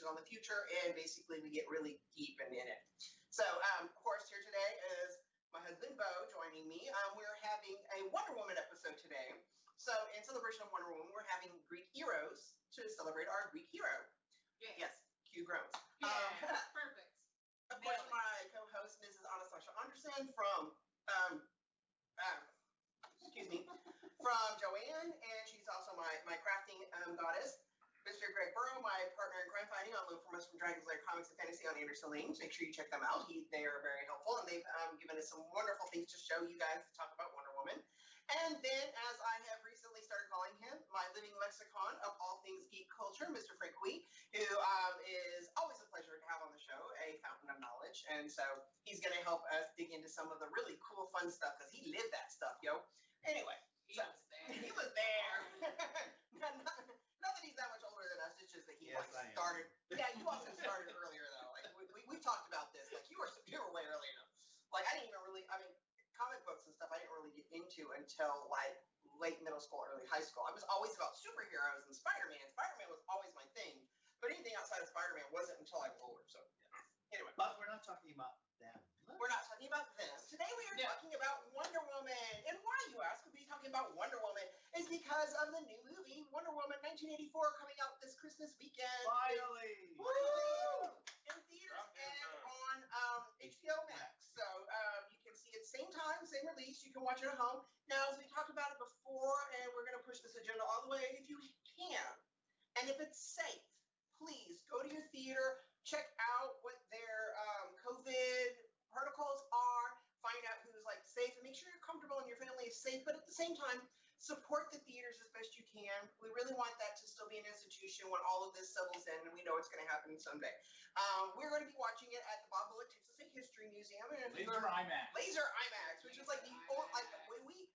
speculations on the future, and basically we get really deep in it. So, of course, here today is my husband, Bo, joining me. We're having a Wonder Woman episode today. So, in celebration of Wonder Woman, we're having Greek heroes to celebrate our Greek hero. Yes, cue groans. Yeah, perfect. Of course, my co-host, Mrs. Anastasia Anderson from, from Joanne, and she's also my crafting goddess. Mr. Greg Burrow, my partner in crime fighting on loan from us from Dragon's Lair Comics and Fantasy on Anderson Lane. Make sure you check them out. They are very helpful, and they've given us some wonderful things to show you guys to talk about Wonder Woman. And then, as I have recently started calling him, my living lexicon of all things geek culture, Mr. Frank Wee, who is always a pleasure to have on the show, a fountain of knowledge. And so he's going to help us dig into some of the really cool, fun stuff, because he lived that stuff, yo. Anyway. He was there. He was there. Not that he's that much older than us. It's just that he started. Yeah, you also started earlier though. Like we talked about this. Like you were way earlier. Like I didn't even really. I mean, comic books and stuff I didn't really get into until like late middle school, early high school. I was always about superheroes and Spider-Man. Spider-Man was always my thing. But anything outside of Spider-Man wasn't until I was older. So anyway. But we're not talking about them. We're not talking about them. Today we are talking about Wonder Woman. And why, you ask, would be talking about Wonder Woman is because of the new movie, Wonder Woman 1984, coming out this Christmas weekend. Finally! Woo! In theaters and on HBO Max. So you can see it same time, same release. You can watch it at home. Now, as we talked about it before, and we're going to push this agenda all the way, if you can, and if it's safe, please go to your theater, check out what their COVID protocols are, find out who's like safe, and make sure you're comfortable and your family is safe. But at the same time, support the theaters as best you can. We really want that to still be an institution when all of this settles in, and we know it's going to happen someday. We're going to be watching it at the Bob Bullock Texas State History Museum. And Laser IMAX. Laser IMAX, which is like the old, like when we.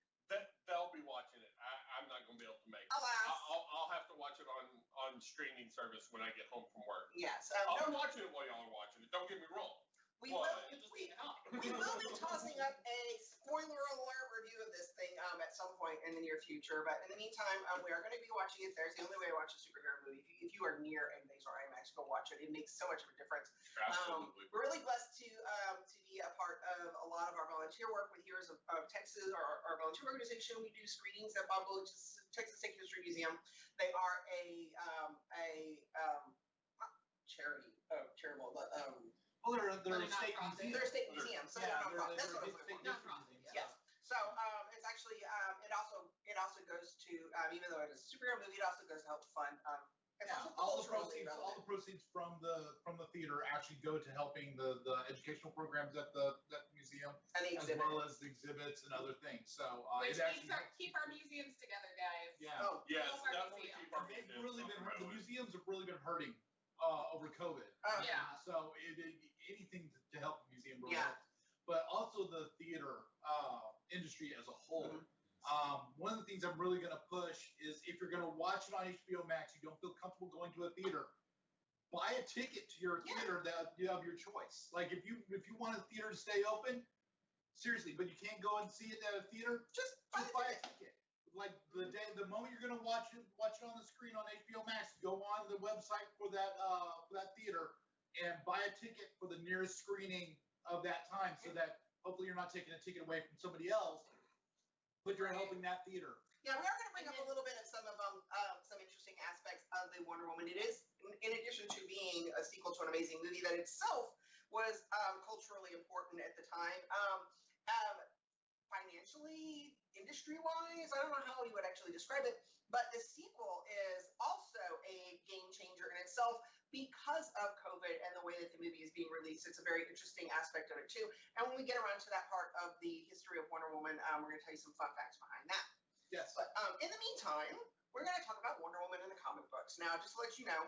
They'll be watching it. I'm not going to be able to make it. Alas. I'll have to watch it on streaming service when I get home from work. Yes. I'll be watching it while y'all are watching it. Don't get me wrong. We will be tossing up a spoiler alert review of this thing at some point in the near future. But in the meantime, we are going to be watching it there. It's the only way to watch a superhero movie. If you are near a Laser IMAX, go watch it. It makes so much of a difference. Absolutely. We're really blessed to be a part of a lot of our volunteer work with Heroes of Texas, our volunteer organization. We do screenings at Bob Bullock Texas State History Museum. They are a charity, charitable, Well, they're a state museum. They're a state museum, so yeah, they're nonprofit. That's what I was looking looking for. for. Yes. So it's actually it also goes to even though it is a superhero movie, it also goes to help fund. All the proceeds from the theater actually go to helping the educational programs at the museum, as well as the exhibits and other things. So which means keep our museums together, guys. Yeah. Oh, yes, definitely keep our museums. The museums have really been hurting over COVID. Yeah. So anything to help the museum really helps. But also the theater industry as a whole. Mm-hmm. One of the things I'm really going to push is if you're going to watch it on HBO Max, you don't feel comfortable going to a theater, buy a ticket to your theater that you have your choice. Like if you want a theater to stay open, seriously, but you can't go and see it at a theater, just buy a ticket. Like the moment you're going to watch it on the screen on HBO Max, go on the website for that theater and buy a ticket for the nearest screening of that time, so that hopefully you're not taking a ticket away from somebody else, but you're helping that theater. Yeah, we are going to bring up a little bit of some interesting aspects of the Wonder Woman. It is, in addition to being a sequel to an amazing movie that itself was culturally important at the time. Financially, industry-wise, I don't know how you would actually describe it, but the sequel is also a game changer in itself because of COVID and the way that the movie is being released. It's a very interesting aspect of it too. And when we get around to that part of the history of Wonder Woman, we're going to tell you some fun facts behind that. Yes. But in the meantime, we're going to talk about Wonder Woman in the comic books. Now, just to let you know,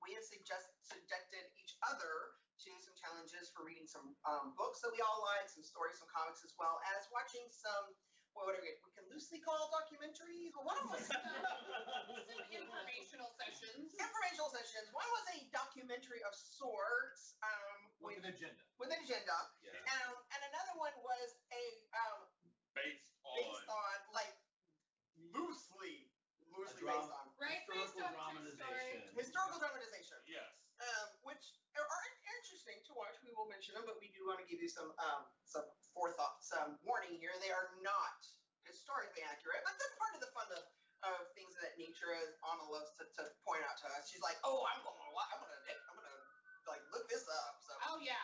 we have subjected each other to some challenges for reading some books that we all like, some stories, some comics, as well as watching some, what we can loosely call documentaries. Well, one was some informational sessions. Informational sessions. One was a documentary of sorts. With an agenda. With an agenda. Yeah. And another one was a based on like loosely based on right, based on true story. Historical dramatization. Yes. mention them, but we do want to give you some forethought, some warning here. They are not historically accurate, but that's part of the fun of things that nature, as Anna loves to point out to us. She's like, oh, I'm gonna like look this up. So. Oh yeah,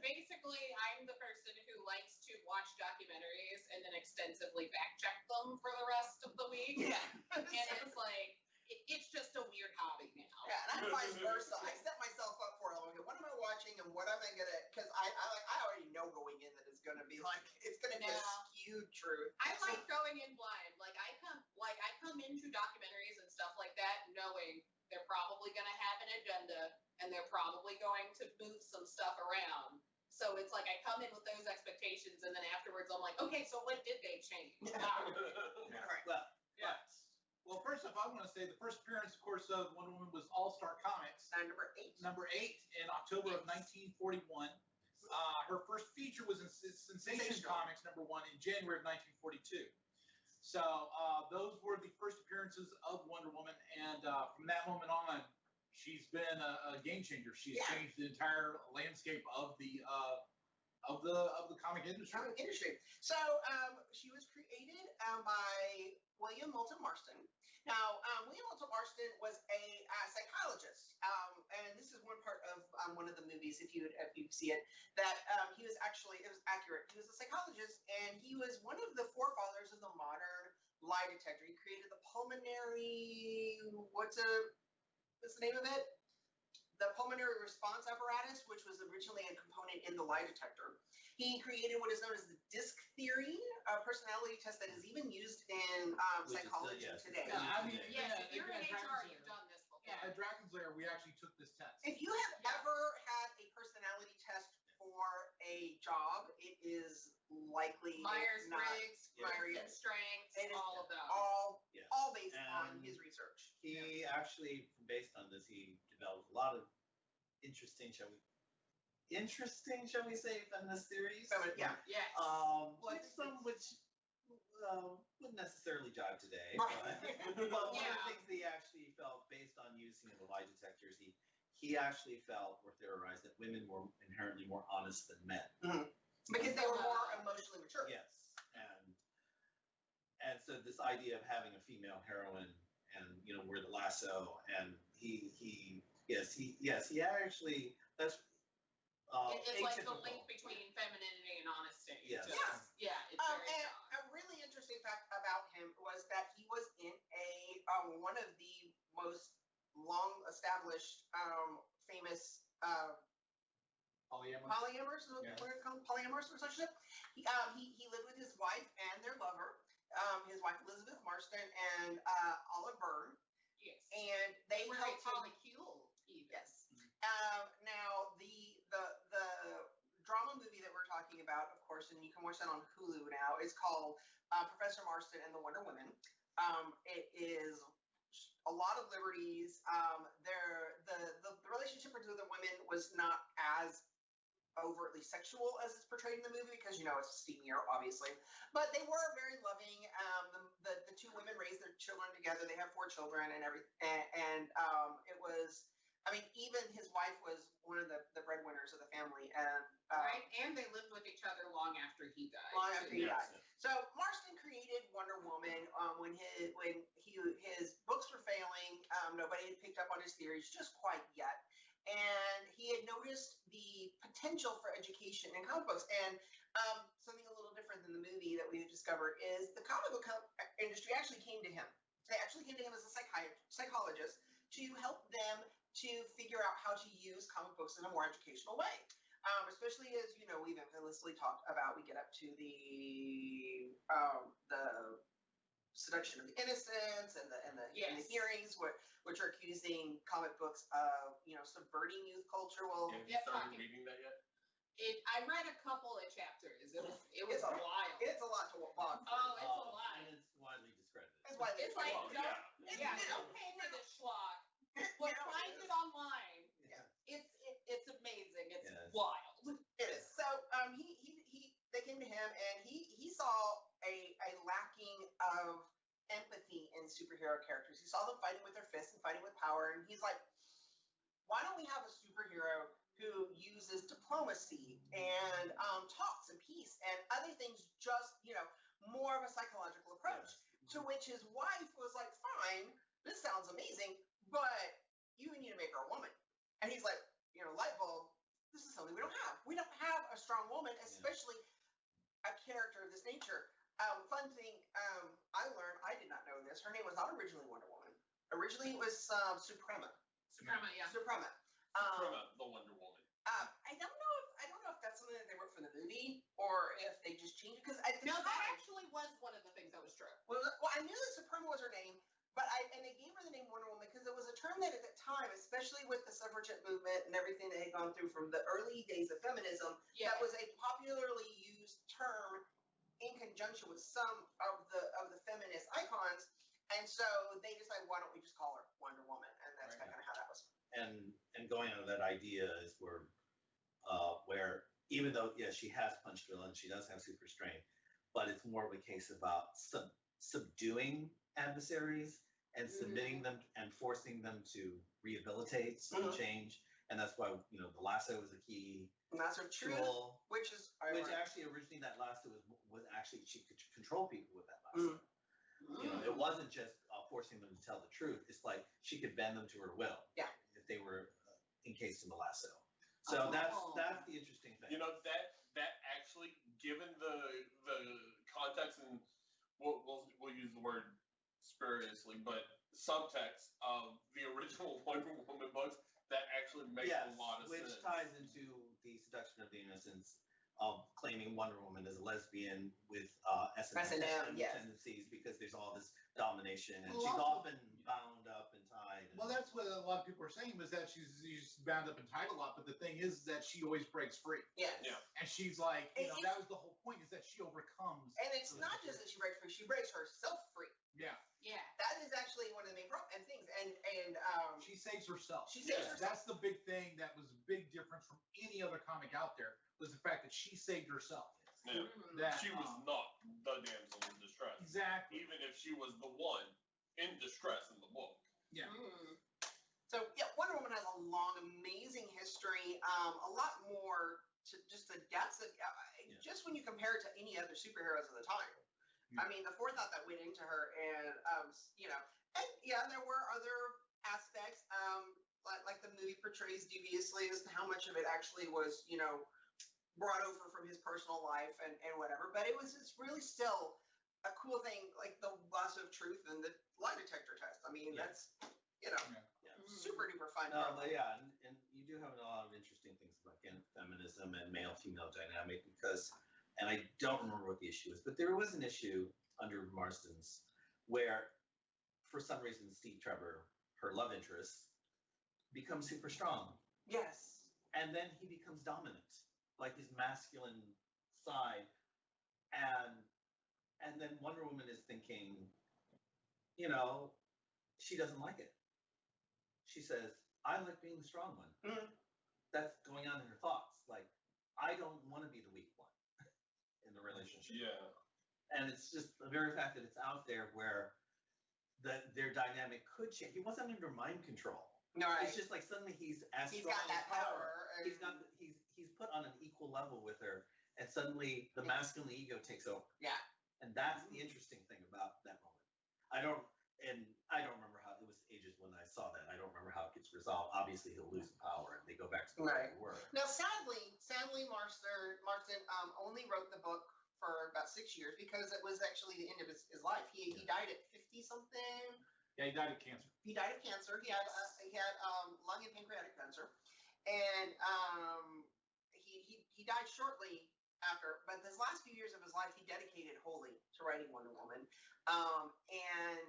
basically I'm the person who likes to watch documentaries and then extensively fact check them for the rest of the week. Yeah. And it's like, it's just a weird hobby now. Yeah, and I'm vice versa. I set myself up for it. Okay, what am I watching and what am I gonna? Because I already know going in that it's gonna be like it's gonna be a skewed truth. I like going in blind. Like I come into documentaries and stuff like that knowing they're probably gonna have an agenda and they're probably going to move some stuff around. So it's like I come in with those expectations and then afterwards I'm like, okay, so what did they change? All right. Well, first off, I want to say the first appearance, of course, of Wonder Woman was All-Star Comics. Number 8 in October of 1941. Her first feature was in Sensation Comics #1 in January of 1942. So those were the first appearances of Wonder Woman, and from that moment on, she's been a game changer. She's changed the entire landscape of the comic industry. So she was created by William Moulton Marston. Now, William Moulton Marston was a psychologist, and this is one part of one of the movies, if you see it, that he was actually, it was accurate. He was a psychologist, and he was one of the forefathers of the modern lie detector. He created the pulmonary, what's the name of it? The pulmonary response apparatus, which was originally a component in the lie detector. He created what is known as the DISC theory, a personality test that is even used in psychology today. Yeah, I mean, Yes, if you're in HR, you've done this before. At Dragon's Lair, we actually took this test. If you have ever had a personality test for a job, it is likely Myers-Briggs, Myers strengths, It is all of those. all based on his research. He actually, based on this, he developed a lot of interesting, shall we say, feminist theories. Yeah. Yes. Which wouldn't necessarily jive today. Right. But one of the things that he actually felt, based on using the lie detectors, he actually felt or theorized that women were inherently more honest than men. Mm-hmm. Because they were more emotionally mature. Yes, and so this idea of having a female heroine and wear the lasso, and he actually that's. It's like the link between femininity and honesty. Yes. Yeah. It's very and a really interesting fact about him was that he was in one of the most long-established, famous polyamorous, polyamorous relationship. He lived with his wife and their lover, his wife Elizabeth Marston and Olive Byrne. Yes. And they were helped polycule even. Yes. Now the drama movie that we're talking about, of course, and you can watch that on Hulu now, is called Professor Marston and the Wonder Women. It is a lot of liberties. The relationship between the women was not as overtly sexual as it's portrayed in the movie because it's steamier, obviously, but they were very loving. The two women raised their children together. They have 4 children and everything, and it was. I mean, even his wife was one of the breadwinners of the family, and right, and they lived with each other long after he died. Long after he died. So Marston created Wonder Woman when his books were failing. Nobody had picked up on his theories just quite yet, and he had noticed the potential for education in comic books. And something a little different than the movie that we discovered is the comic book industry actually came to him. They actually came to him as a psychologist to help them to figure out how to use comic books in a more educational way. Especially as we've infamously talked about, we get up to the seduction of the innocents and the hearings which are accusing comic books of subverting youth culture. Well, have you started reading that yet? I read a couple of chapters. It was wild. It's a lot to bog. Oh, it's a lot. And it's widely discredited. It's like don't Yeah. pay for this schlock. But find it online. Yeah. It's amazing. It's wild. It is. So they came to him and he saw a lacking of empathy in superhero characters. He saw them fighting with their fists and fighting with power, and he's like, why don't we have a superhero who uses diplomacy and talks and peace and other things, just, more of a psychological approach. To which his wife was like, fine, this sounds amazing, but you need to make her a woman. And he's like, light bulb, this is something we don't have. We don't have a strong woman, especially a character of this nature. Fun thing, I learned, I did not know this, her name was not originally Wonder Woman. Originally it was Suprema. Suprema, yeah. Suprema. Suprema, the Wonder Woman. I don't know if that's something that they wrote from the movie or if they just changed it, because No, that actually was one of the things that was true. Well, I knew that Suprema was her name, but they gave her the name Wonder Woman because it was a term that at the time, especially with the suffragette movement and everything that had gone through from the early days of feminism, Yeah. that was a popularly used term in conjunction with some of the feminist icons. And so they decided, why don't we just call her Wonder Woman? And that's kind of how that was. And going on to that idea is where even though, she has punch drill and she does have super strength, but it's more of a case about subduing adversaries and submitting them and forcing them to rehabilitate and change. And that's why, the lasso is a key And that's her truth, tool, which is which actually originally that lasso was actually, she could control people with that lasso. It wasn't just forcing them to tell the truth. It's like she could bend them to her will. Yeah. If they were encased in the lasso. So that's the interesting thing. That actually, given the context, and we'll use the word spuriously, but subtext of the original Wonder Woman books, that actually makes a lot of sense. Which ties into the Seduction of the Innocents of claiming Wonder Woman as a lesbian with S&M tendencies, because there's all this domination and she's often bound up and tied. Well, that's what a lot of people are saying, was that she's bound up and tied a lot, but the thing is that she always breaks free. Yes. Yeah. And she's like, that was the whole point, is that she overcomes. And it's not just that she breaks free, she breaks herself free. Yeah. Yeah. That is actually one of the main things. And she saves herself. She saves herself. That's the big thing that was a big difference from any other comic out there, was the fact that she saved herself. Yeah. That, She was not the damsel in distress. Exactly. Even if she was the one in distress in the book. Yeah. So Wonder Woman has a long, amazing history. A lot more to just the depths of just when you compare it to any other superheroes of the time. I mean, the forethought that went into her, and there were other aspects, like the movie portrays deviously as to how much of it actually was, brought over from his personal life and whatever. But it's really still a cool thing, like the lasso of truth and the lie detector test. I mean, that's super duper fun. No, but and you do have a lot of interesting things about feminism and male-female dynamic, because, and I don't remember what the issue is, but there was an issue under Marston's where, for some reason, Steve Trevor, her love interest, becomes super strong. Yes. And then he becomes dominant, like his masculine side. And then Wonder Woman is thinking, she doesn't like it. She says, I like being the strong one. That's going on in her thoughts. Like, I don't want to be the weak one in the relationship. Yeah. And it's just the very fact that it's out there where their dynamic could change. He wasn't under mind control. No, right. It's just like suddenly he's as He's strong got that as her. power. He's put on an equal level with her, and suddenly the masculine ego takes over. Yeah. And that's the interesting thing about that moment. I don't remember how it was ages when I saw that. I don't remember how it gets resolved. Obviously, he'll lose the power, and they go back to the way they were. Now, sadly, Marston only wrote the book for about 6 years, because it was actually the end of his life. He died at 50 something. Yeah, he died of cancer. He died of cancer. He had lung and pancreatic cancer, and he died shortly after. But his last few years of his life, he dedicated wholly to writing Wonder Woman, and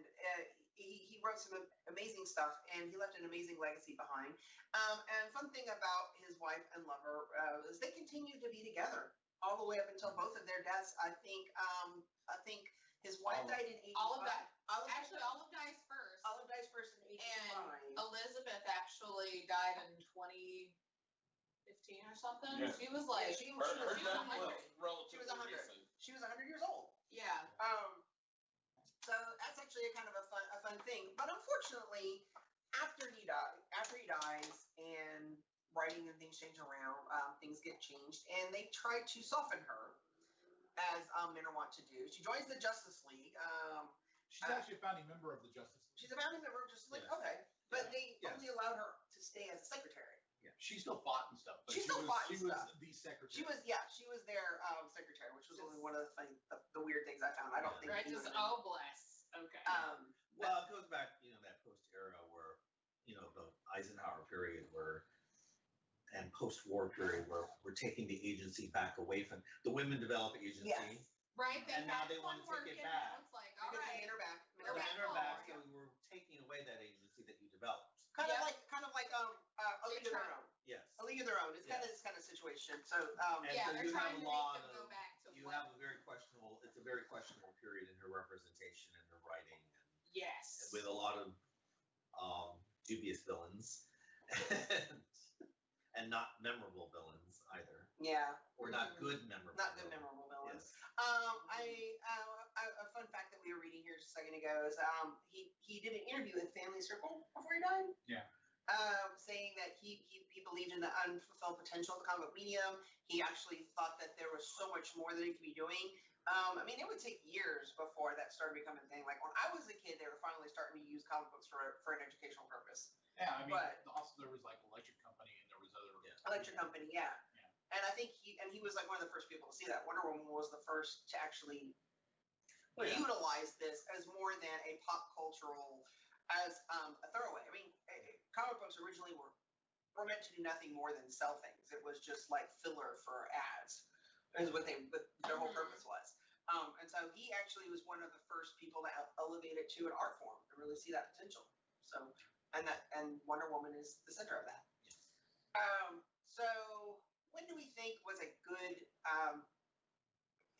he wrote some amazing stuff, and he left an amazing legacy behind. And fun thing about his wife and lover is they continued to be together all the way up until both of their deaths. I think his wife died in 85. Olive dies first. Olive dies first in 85. And Elizabeth actually died in 2015 or something. Yeah. She was like, she Her was death 100. was relatively She was 100. recent. She was 100 years old. yeah. So that's actually a kind of a fun thing. But unfortunately, after he dies, and writing and things change around, things get changed, and they try to soften her, as men are wont to do. She joins the Justice League. She's actually a founding member of the Justice League. She's a founding member of Justice League. Yes. Okay, but they Yes. only allowed her to stay as a secretary. She still fought and stuff. But She still fought and She was stuff. the secretary. She was their secretary, which was only one of the funny, the weird things I found. I don't think. Right, he just, would've been- oh, bless. Okay. Well, it goes back, that post-era where, the Eisenhower period and post-war period where we're taking the agency back away from the women develop agency. Yes. Right, they And now had they fun wanna take working it back. It's like, all Because they right. made her back. Made We're her We're back. in her back, Yeah. so we're taking away that agency that you developed. Kind Yep. of like a league of their own. Yes. A league of their own. It's kind of Yes. this kind of situation. So And Yeah, so they're you have trying a to lot make them go of- back to You what. have it's a very questionable period in her representation and her writing, Yes. and with a lot of dubious villains, and not memorable villains either, yeah, or not good memorable. not good villains. memorable villains. Yes. A fun fact that we were reading here just a second ago is he did an interview with Family Circle before he died. Yeah. Saying that he believed in the unfulfilled potential of the comic book medium. He actually thought that there was so much more that it could be doing. It would take years before that started becoming a thing. Like when I was a kid, they were finally starting to use comic books for an educational purpose. Yeah, But- also there was like Electric Company and there was other. Yeah. Electric Company, yeah. Yeah. And I think he was like one of the first people to see that. Wonder Woman was the first to actually Oh, yeah. utilize this as more than a pop cultural, as a throwaway. Comic books originally were meant to do nothing more than sell things. It was just like filler for ads, is what their whole purpose was. And so he actually was one of the first people to elevate it to an art form and really see that potential. So, and Wonder Woman is the center of that. So when do we think was a good,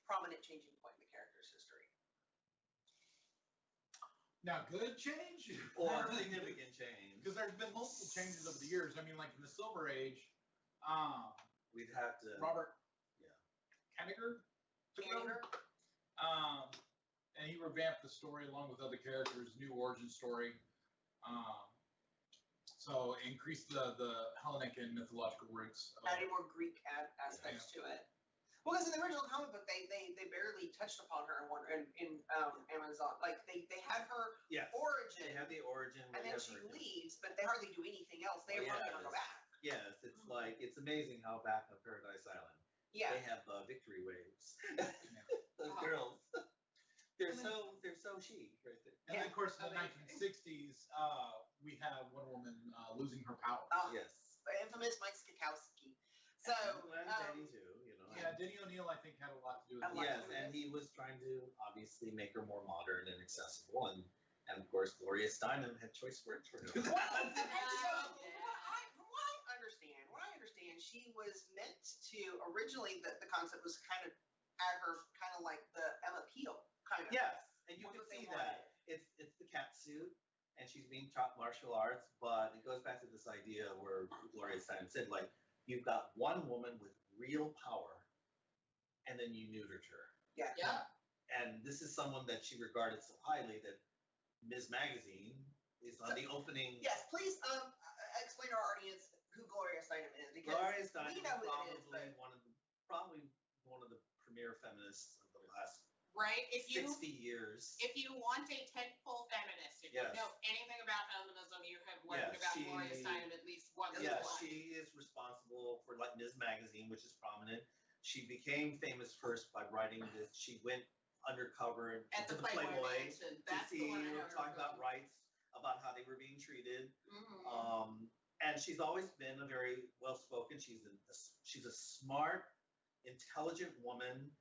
prominent changing point in the character's history? Now, good change Or significant change. because there's been multiple changes over the years. Like in the Silver Age, We'd have to. Robert. Yeah. Kanigher took Kanigher? over. And he revamped the story along with other characters, new origin story. So increased the Hellenic and mythological roots. Added more Greek aspects to it. Well, because in the original comic book, they barely touched upon her in Amazon. Like they had her Yes. origin, They have the origin. and they then have she her- leaves, but they hardly do anything else. They Oh, weren't yeah. gonna go back. Yes, it's amazing how back on Paradise Island Yeah. they have victory waves. Those girls, they're so chic right there. And then, of course, in the Amazing. 1960s, we have Wonder Woman losing her power. Yes. The infamous Mike Skakowski. So, and Danny too, Yeah, Denny O'Neil, I think, had a lot to do with A lot it. to Yes, do and he was trying to obviously make her more modern and accessible, and of course Gloria Steinem had choice words for her. well, from what Yeah. I understand, she was meant to originally the concept was kind of at her kind of like the Emma Peel kind of. Yes, and you Was can what they see wanted. that it's the cat suit, and she's being taught martial arts, but it goes back to this idea where Gloria Steinem said, like, you've got one woman with real power, and then you neutered her. Yeah. Yeah. And this is someone that she regarded so highly that Ms. Magazine is on the opening. Yes, please explain to our audience who Gloria Steinem is, because Gloria Steinem we is know who it is, probably one of the premier feminists of the last Right? If you 60 years. want a tentpole feminist, if Yes. you know anything about feminism, you have learned Yes, about she- Gloria Steinem at least once in Yeah, life. she is responsible for like Ms. Magazine, which is prominent. She became famous first by writing this. She went undercover At the into Playboy Mansion. to That's the see, one I know her talk about from. rights, about how they were being treated. Mhm. And she's always been a very well-spoken. She's a smart, intelligent woman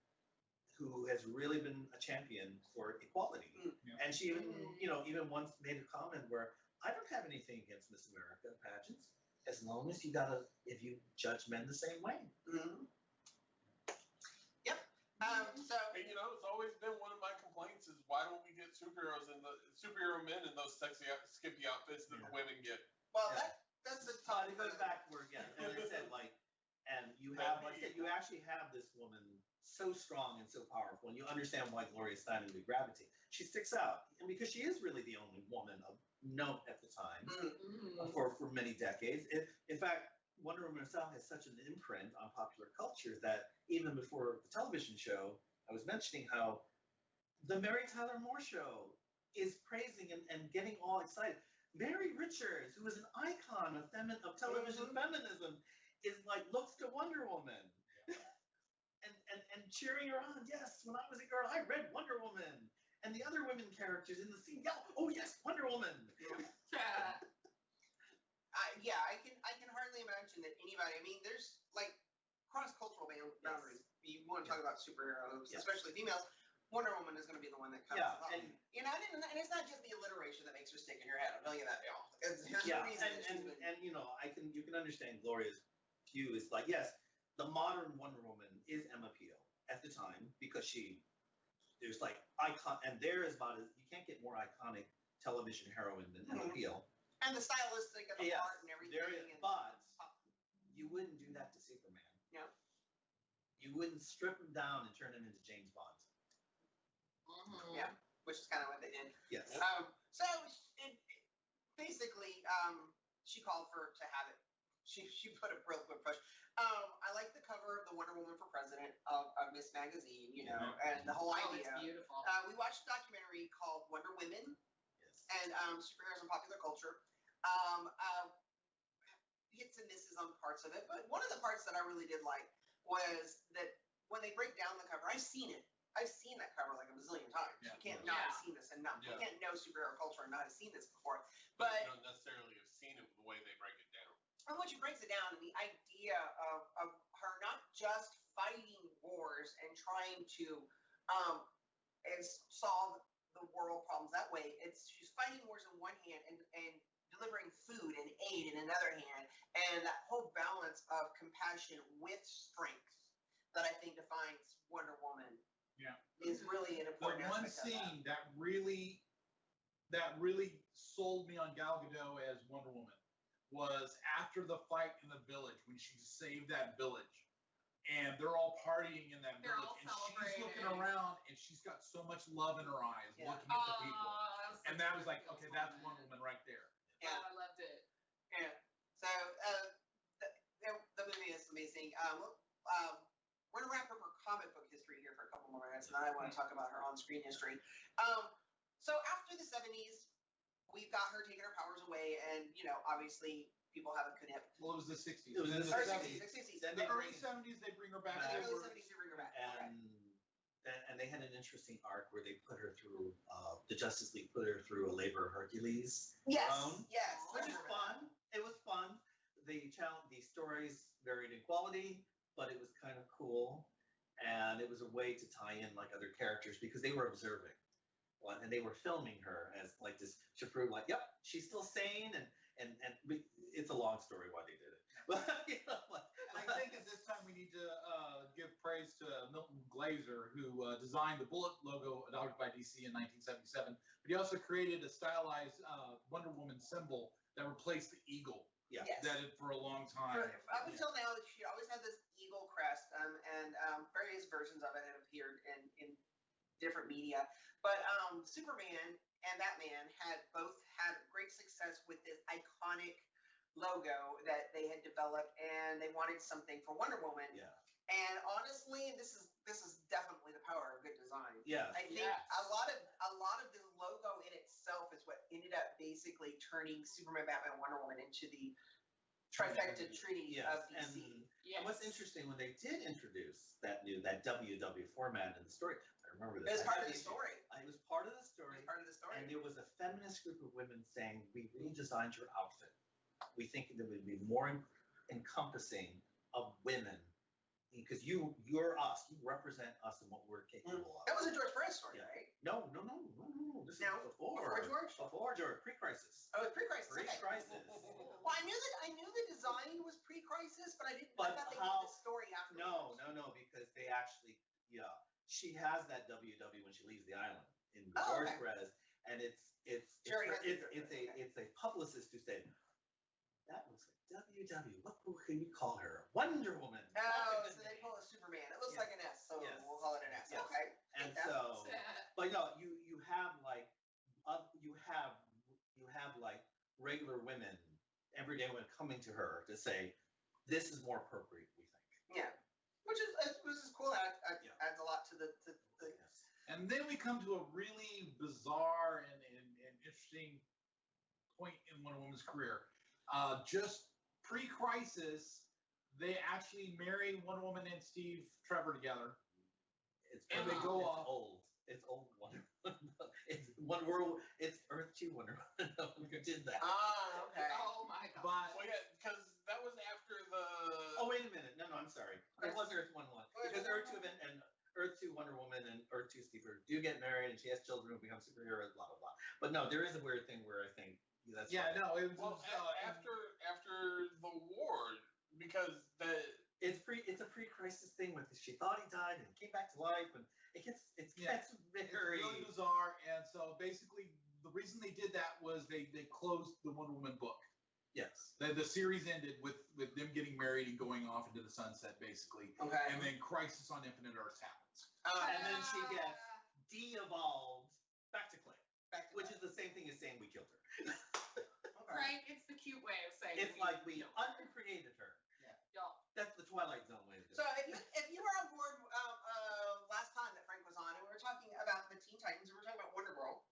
who has really been a champion for equality. Yeah. And she even once made a comment where I don't have anything against Miss America pageants as long as if you judge men the same way. Mhm. Yep. So And it's always been one of my complaints is why don't we get superhero men in those sexy skimpy outfits that Yeah. the women get? well, Yeah. that's the But topic. it goes back where again, as I said, and you have, like I said, you actually have this woman so strong and so powerful, and you understand why Gloria Steinem would gravitate. She sticks out, and because she is really the only woman of note at the time Mhm. Mhm. for many decades. In fact, Wonder Woman herself has such an imprint on popular culture that even before the television show, I was mentioning how the Mary Tyler Moore show is praising and getting all excited. Mary Richards, who is an icon of television feminism, is like looks to Wonder Woman and cheering her on. Yes, when I was a girl, I read Wonder Woman, and the other women characters in the scene yell, "Oh yes, Wonder Woman!" I can hardly imagine that anybody. I mean, there's like cross-cultural boundaries. You want to talk about superheroes, especially females. Wonder Woman is going to be the one that comes. And it's not just the alliteration that makes her stick in your head. I'll tell you that, y'all. You can understand Gloria's view is like, yes, the modern Wonder Woman is Emma Peel at the time because there's like icon, and there is about you can't get more iconic television heroine than Emma Peel. And the stylistic of the art and everything. But you wouldn't do that to Superman. No. You wouldn't strip him down and turn him into James Bond. Mm-hmm. Yeah, which is kind of what they did. Yes. So basically, she called for to have it. She put a real quick push. I like the cover of the Wonder Woman for President of Miss Magazine, and the whole idea. It's beautiful. We watched a documentary called Wonder Women. And superheroes and popular culture. Hits and misses on parts of it, but one of the parts that I really did like was that when they break down the cover, I've seen it. I've seen that cover like a bazillion times. Yeah. You can't not have seen this and you can't know superhero culture and not have seen this before. But you don't necessarily have seen it the way they break it down. And when she breaks it down, and the idea of her not just fighting wars and trying to solve the world problems that way. She's fighting wars in one hand and delivering food and aid in another hand, and that whole balance of compassion with strength that I think defines Wonder Woman. Yeah, is really an important. The one scene that really sold me on Gal Gadot as Wonder Woman was after the fight in the village when she saved that village. And they're all partying in that village, and she's looking around, and she's got so much love in her eyes, looking at the people. And that was like, okay, that's Wonder Woman right there. Yeah, I loved it. Yeah. So the movie is amazing. We're gonna wrap up her comic book history here for a couple more minutes, and then I want to talk about her on-screen history. So after the 70s, we've got her taking her powers away, and obviously. People haven't connected. Well, it was the 60s. It was in the 60s. The early 70s, they bring her back. The early 70s, they bring her back. And they had an interesting arc where they put her through, the Justice League put her through a Labor Hercules. Yes, which is fun. It was fun. The stories varied in quality, but it was kind of cool. And it was a way to tie in like other characters because they were observing. And they were filming her as like this to prove like, yep, she's still sane and it's a long story why they did it. But, I think at this time we need to give praise to Milton Glazer, who designed the Bullet logo adopted by DC in 1977. But he also created a stylized Wonder Woman symbol that replaced the eagle. Yeah. Yes. That it for a long time. Up until now, she always had this eagle crest, and various versions of it have appeared in different media. But Superman and Batman both had great success with this iconic logo that they had developed, and they wanted something for Wonder Woman. Yeah. And honestly, this is definitely the power of good design. Yeah. I think a lot of the logo in itself is what ended up basically turning Superman, Batman, Wonder Woman into the trifecta trinity of DC. And what's interesting when they did introduce that WW format in the story. I remember this. It was part of the story. It was part of the story. And there was a feminist group of women saying, we redesigned your outfit. We think that it would be more encompassing of women because you're us. You represent us and what we're capable of. That was a George Perez story, right? No. This is before George. Before George, pre-crisis. Oh, it's pre-crisis. Pre-crisis. Well, I knew the design was pre-crisis, but I didn't know that they did the story after. No, because they actually, she has that WW when she leaves the island in George Perez, and it's a publicist who said that looks like WW. What can you call her? Wonder Woman. Oh, so they call it Superman. It looks like an S, so we'll call it an S. Yes. Okay. And so, but no, you have regular women, everyday women coming to her to say, this is more appropriate, we think. Yeah, which is cool. Adds a lot to the. Yes. And then we come to a really bizarre and interesting point in Wonder Woman's career. Just pre-crisis, they actually marry Wonder Woman and Steve Trevor together. And they go off. Old. It's old Wonder Woman. It's Wonder Woman. It's Earth 2 Wonder Woman. Who did that? Okay. Oh my god. But Well, yeah, because that was after the. Oh, wait a minute. No, I'm sorry. It was Earth 1 1. Because Earth 2 and Earth 2 Wonder Woman and Earth 2 Steve Trevor do get married, and she has children who become superheroes, blah, blah, blah. But no, there is a weird thing where I think that's. yeah, right. no, it was Well, after the war, because It's a pre-crisis thing with she thought he died and came back to life, and it gets very. It's really bizarre. And so basically, the reason they did that was they closed the Wonder Woman book. Yes. The series ended with them getting married and going off into the sunset, basically. Okay. And then Crisis on Infinite Earths happens. And then she gets de-evolved back to Clay, Back to which that. is the same thing as saying we killed her. Okay. Right? It's the cute way of saying It's like we killed her. uncreated her. Y'all. That's the Twilight Zone way of doing So it. if you were on board last time that Frank was on, and we were talking about the Teen Titans, and we were talking about Wonder Girl,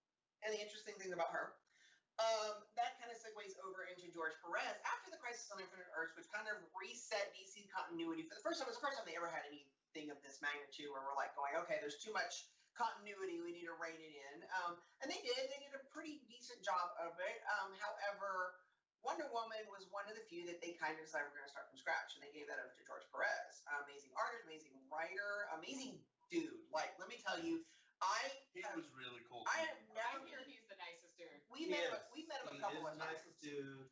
and the interesting things about her, that kind of segues over into George Perez after the Crisis on Infinite Earths, which kind of reset DC continuity for the first time. It was the first time they ever had anything of this magnitude where we're like going, okay, there's too much continuity, we need to rein it in. And they did a pretty decent job of it. However, Wonder Woman was one of the few that they kind of decided we're going to start from scratch, and they gave that over to George Perez. Amazing artist, amazing writer, amazing dude. Like, let me tell you, he was really cool. I have I never. hear he's the nicest dude. We met him a couple of He is the times. nicest dude.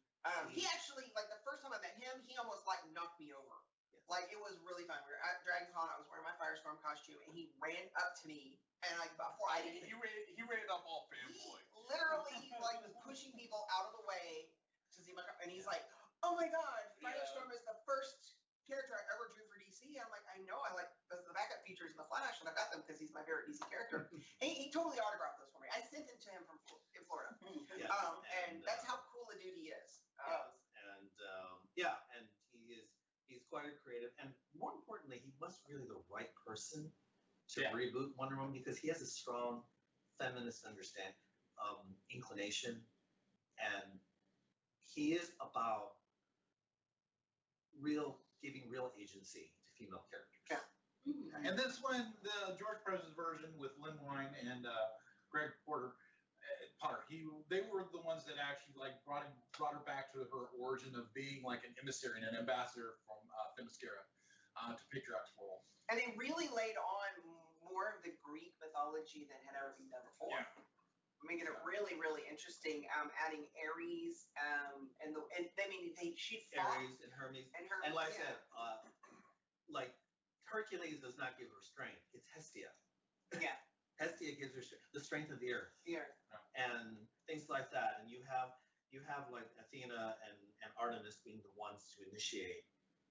He actually, like, the first time I met him, he almost like knocked me over. Yes. Like, it was really fun. We were at Dragon Con. I was wearing my Firestorm costume, and he ran up to me, and like before I didn't. He ran up all He fanboys. literally like was pushing people out of the way to see my car, and he's like, "Oh my God, Firestorm is the first character I ever drew for DC." I'm like, "I know. I like the backup features in the Flash, and I got them because he's my favorite DC character." he totally autographed those for me. I sent them to him from in Florida. Yes. And that's how cool a dude he is. And he's quite a creative, and more importantly, he was really the right person to reboot Wonder Woman because he has a strong feminist inclination, and he is about giving real agency to female characters. Yeah. And this one, the George Perez's version with Lynn Wein and Greg Potter, they were the ones that actually like brought her back to her origin of being like an emissary and an ambassador from Themyscira to Patriarch's role. And they really laid on more of the Greek mythology than had ever been done before. Yeah. Making it really, really interesting. Adding Ares, she fought Ares and Hermes. and her. And like I said, like Hercules does not give her strength. It's Hestia. Yeah. Hestia gives her the strength of the earth Yeah. and things like that. And you have like Athena and Artemis being the ones to initiate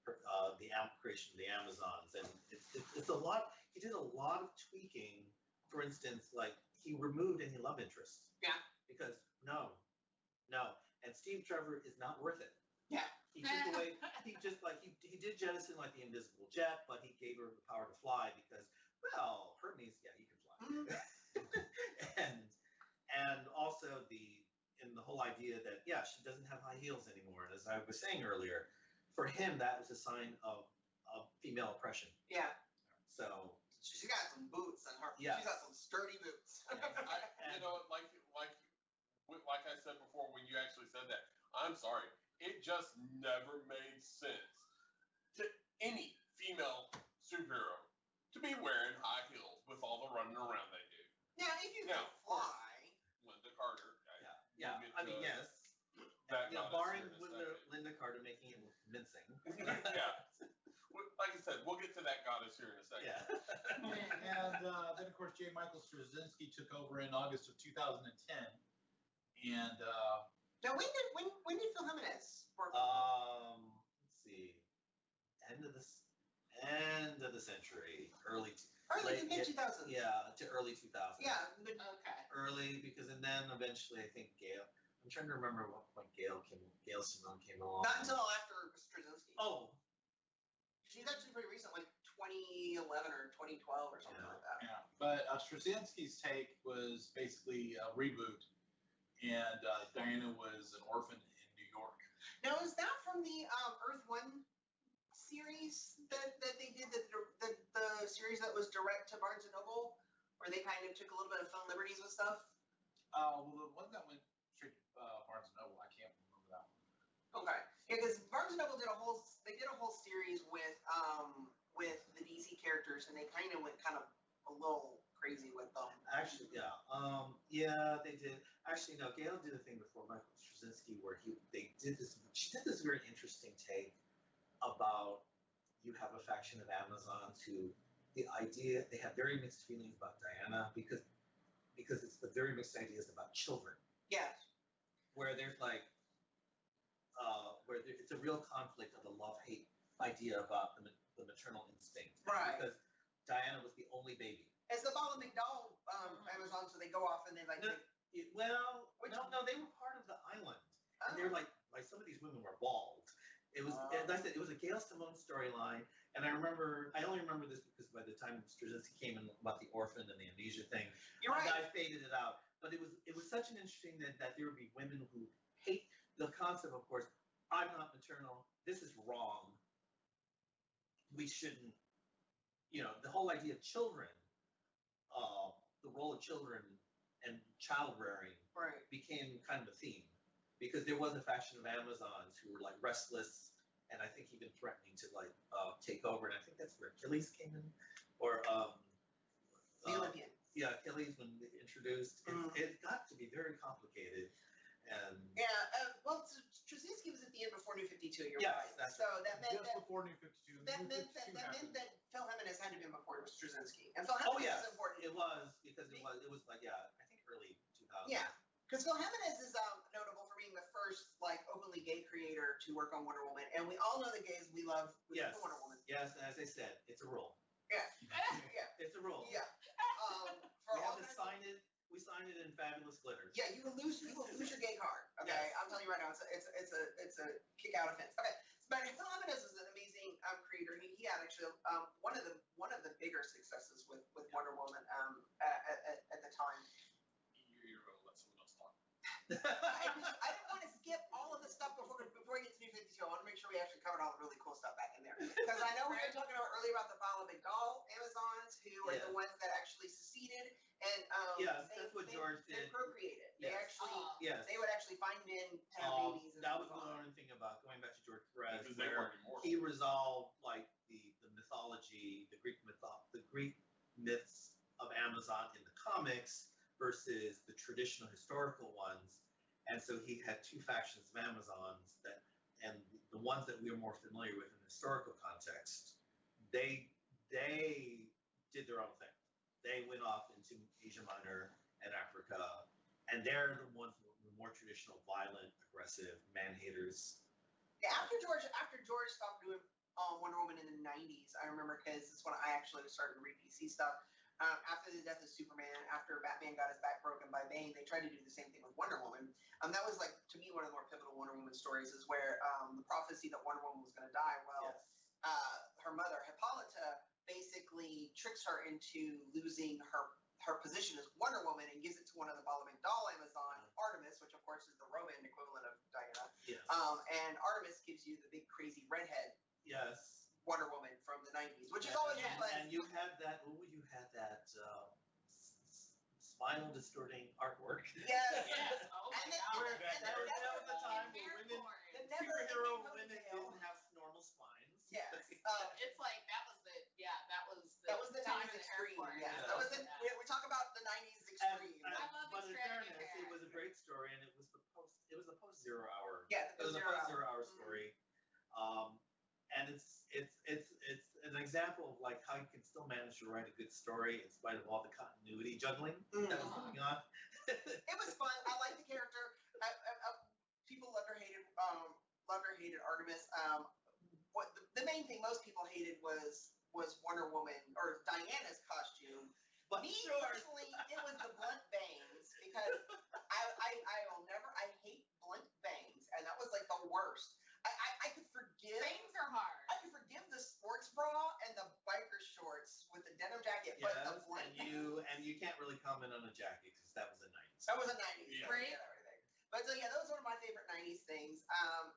the creation of the Amazons. And it's a lot. He did a lot of tweaking. For instance, like he removed any love interest. Yeah. Because no. And Steve Trevor is not worth it. Yeah. He took away. He just like he did jettison like the invisible jet, but he gave her the power to fly because Hermes, yeah, he can fly. and also the whole idea that she doesn't have high heels anymore. And as I was saying earlier, for him that was a sign of female oppression. Yeah. So she got some boots on her. Yeah. She's got some sturdy boots. Like I said before, when you actually said that, I'm sorry, it just never made sense to any female superhero to be wearing high heels with all the running around they do. Yeah, if you can fly. Linda Carter. Yeah. I mean, yes. That Barring Linda Carter making it convincing. Yeah. Like I said, we'll get to that goddess here in a second. Yeah. And then, of course, J. Michael Straczynski took over in August of 2010. And now, when did Phil Jimenez work? Let's see. End of the century, early mid 2000s. Yeah, to early 2000s. Yeah. Okay. Early and then eventually I think I'm trying to remember what point Gail Simone came along. Not until after Straczynski. Oh, She's actually pretty recent, like 2011 or 2012 or something Yeah. like that. Yeah, but Straczynski's take was basically a reboot, and Diana was an orphan in New York. Now, is that from the Earth One series that they did, the series that was direct to Barnes and Noble, where they kind of took a little bit of fun liberties with stuff? Well, the one that went straight to Barnes and Noble, I can't remember that one. Okay, yeah, because Barnes and Noble did a whole series with the DC characters, and they kind of went a little crazy with them. actually, yeah. Yeah, they did. Actually, no, Gail did a thing before Michael Straczynski where she did this very interesting take about you have a faction of Amazons who they have very mixed feelings about Diana because it's the very mixed ideas about children. Yes. Where there's it's a real conflict of the love-hate idea about the maternal instinct. Right. Because Diana was the only baby. It's the Bala McDowell Amazon, so they go off and they like. No, no, they were part of the island. And they're like some of these women were bald. It was, as I said, it was a Gail Simone storyline. And I only remember this because by the time Straczynski came in about the orphan and the amnesia thing, You're right. I faded it out. But it was such an interesting that there would be women who hate the concept, of course, I'm not maternal, this is wrong. We shouldn't, the whole idea of children, the role of children and child rearing became kind of a theme because there was a faction of Amazons who were like restless and I think even threatening to take over. And I think that's where Achilles came in, or The Olympian. Yeah, Achilles when introduced. It got to be very complicated. And yeah, well, Straczynski was at the end before New 52. You're yes, right. That's So that meant Just before New 52. that New meant 52 that happened. Phil Jimenez had to be before Straczynski, and Phil Oh Jimenez yes, is important. it was because it was like I think early 2000s. Yeah, because Phil Jimenez is notable for being the first openly gay creator to work on Wonder Woman, and we all know the gays we love with Yes. Wonder Woman. Yes, and as I said, it's a rule. Yeah. It's a rule. Yeah. We For all had to sign it. We signed it in fabulous glitter. Yeah, you will lose your gay card. Okay, Yes. I'm telling you right now, it's a kick out offense. Okay, but Phil Jimenez is an amazing creator. He had actually one of the bigger successes with Wonder Woman at the time. You're gonna let someone else talk. I didn't want to skip all of the stuff before we get to New 52. I want to make sure we actually covered all the really cool stuff back in there. Because I know we were talking about earlier about the Bala McDowell Amazons, who are the ones that actually seceded and Yes, that's what George did. They procreated. They Yes. actually Yes. they would actually find men, have babies. And That was move the on. one thing about going back to George Perez, Because they where weren't immortal. he resolved the mythology, the Greek myths of Amazon in the comics versus the traditional historical ones. And so he had two factions of Amazons and the ones that we are more familiar with in the historical context, they did their own thing. They went off into Asia Minor and Africa, and they're the ones who were more traditional, violent, aggressive, man-haters. Yeah, after George stopped doing Wonder Woman in the 90s, I remember because this is when I actually started to read PC stuff. After the death of Superman, after Batman got his back broken by Bane, they tried to do the same thing with Wonder Woman. That was to me one of the more pivotal Wonder Woman stories, is where the prophecy that Wonder Woman was going to die. Well, Yes. her mother Hippolyta basically tricks her into losing her position as Wonder Woman and gives it to one of the Bala McDowell Amazon, Artemis, which of course is the Roman equivalent of Diana. Yes. And Artemis gives you the big crazy redhead Yes. Wonder Woman from the 90s, which is always Yeah. fun. And you had that. You had that spinal distorting artwork. Yes. Yes. Oh my And then- God. and then- That was the time Hair where women, porn. The never-ending superhero ponytail. women didn't have normal spines. Yes. It's like that was That was the time 90s of the hair extreme. porn. Yes. Yeah. That was we talk about the 90s extreme. And- I love but in extravagant fairness, hair. it was a great story, and it was the post 0 hour. Yeah, It was a zero post hour. 0 hour Mhm. story. And it's an example of how you can still manage to write a good story in spite of all the continuity juggling that was going on. It was fun. I liked the character. People loved or hated Artemis. What the main thing most people hated was Wonder Woman or Diana's costume. But Me sure. personally, it was the blunt bangs because I hate you can't really comment on a jacket because that was a 90s. That was a 90s. Yeah. Right. Everything. But so yeah, that was one of my favorite 90s things. I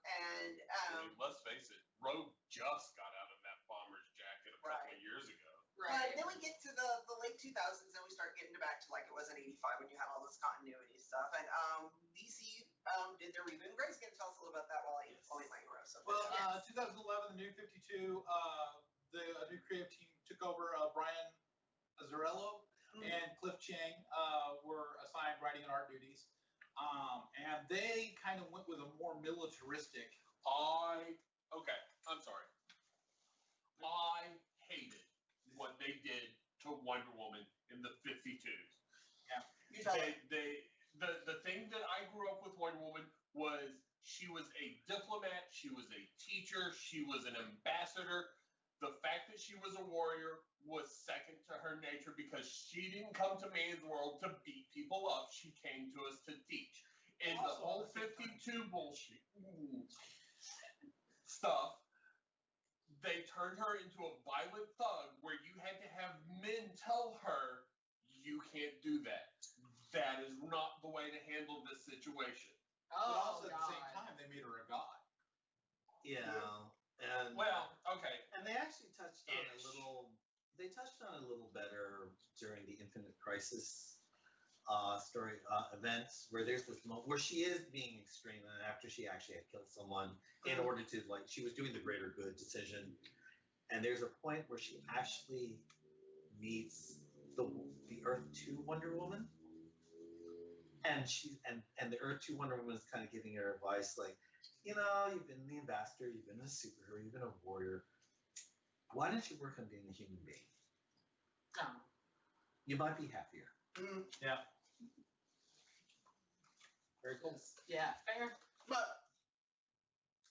mean, let's face it, Rogue just got out of that bomber's jacket a couple Right. of years ago. But Right. then we get to the late 2000s, and we start getting back to like it was in '85 when you had all this continuity stuff. And DC did their reboot. Greg's going to tell us a little about that while I eat my Euro. So Well, 2011, the New 52, the new creative team took over. Brian Azzarello and Cliff Chang were assigned writing and art duties. And they kind of went with a more militaristic. Okay, I'm sorry. I hated what they did to Wonder Woman in the 52s. you tell me. The thing that I grew up with Wonder Woman was she was a diplomat, she was a teacher, she was an ambassador. The fact that she was a warrior was second to her nature because she didn't come to man's world to beat people up. She came to us to teach. And the whole 52 bullshit stuff, they turned her into a violent thug where you had to have men tell her, you can't do that. That is not the way to handle this situation. But Oh, also at the same time, they made her a god. Yeah. And Well, okay. and they actually touched on Ish. a little. They touched on a little better during the Infinite Crisis story events where there's this moment where she is being extreme and after she actually had killed someone in order to like she was doing the greater good decision, and there's a point where she actually meets the Earth 2 Wonder Woman, and the Earth 2 Wonder Woman is kind of giving her advice like, you know, you've been the ambassador, you've been a superhero, you've been a warrior. Why don't you work on being a human being? Oh. You might be happier. Yeah. Very cool. Yeah, fair. But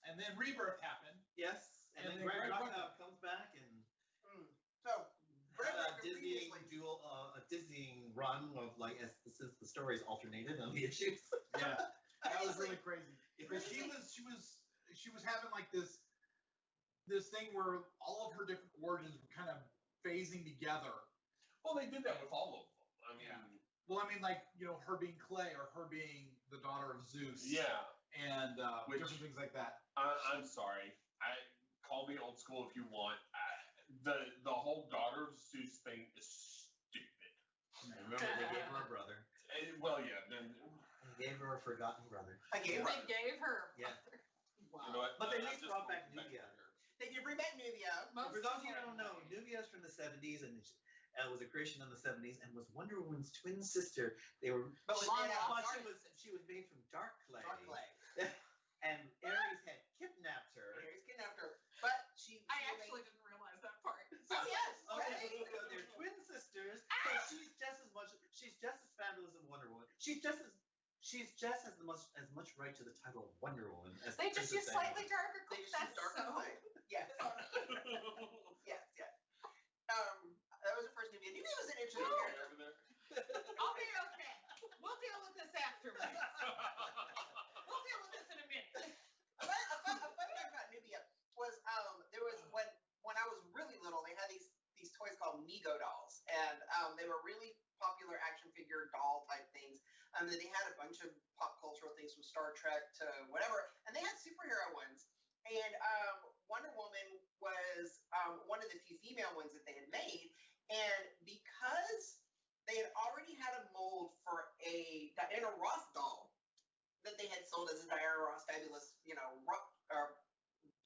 And then Rebirth happened. Yes, and then Greg Rucka comes back and so Greg had a Rucka dizzying previously. a dizzying run of like as since the stories alternated on the issues. Yeah. That was Previously- really crazy. Because she was having like this thing where all of her different origins were kind of phasing together. Well, they did that with all of them. I mean, Yeah. Well, I mean, like, you know, her being Clay or her being the daughter of Zeus. yeah. And Which- different things like that. I'm sorry. Call me old school if you want. The whole daughter of Zeus thing is stupid. Remember they gave her a brother. Well, yeah. Then They gave her a forgotten brother. I gave her. They gave her. Yeah. Wow. you know what? But they I'm at least just brought back going Nubia. for her. They did bring back Nubia. Most For those of you who of don't know, them. Nubia is from the 70s and it was a creation in the 70s and was Wonder Woman's twin sister. They were But was Long made out of lost but she was made from dark clay. dark clay. And Ares had kidnapped her. Ares kidnapped her, but she. I she actually didn't realize that part. Oh yes. Okay, right? so they're twin sisters. So she's just as fabulous as Wonder Woman. She's just as much right to the title of Wonder Woman as They just use Princess slightly Diana. darker They clothes. just use That's darker so. clay. Yes. Yes. Yes. That was the first Nubia. Nubia was an interesting Woo! character. Over there. I'll be okay. We'll deal with this afterwards. We'll deal with this in a minute. A fun fact about Nubia was there was when I was really little, they had these toys called Mego dolls, and they were really popular action figure doll type things. And then they had a bunch of pop cultural things from Star Trek to whatever, and they had superhero ones. And Wonder Woman was one of the few female ones that they had made, and because they had already had a mold for a Diana Ross doll that they had sold as a Diana Ross fabulous,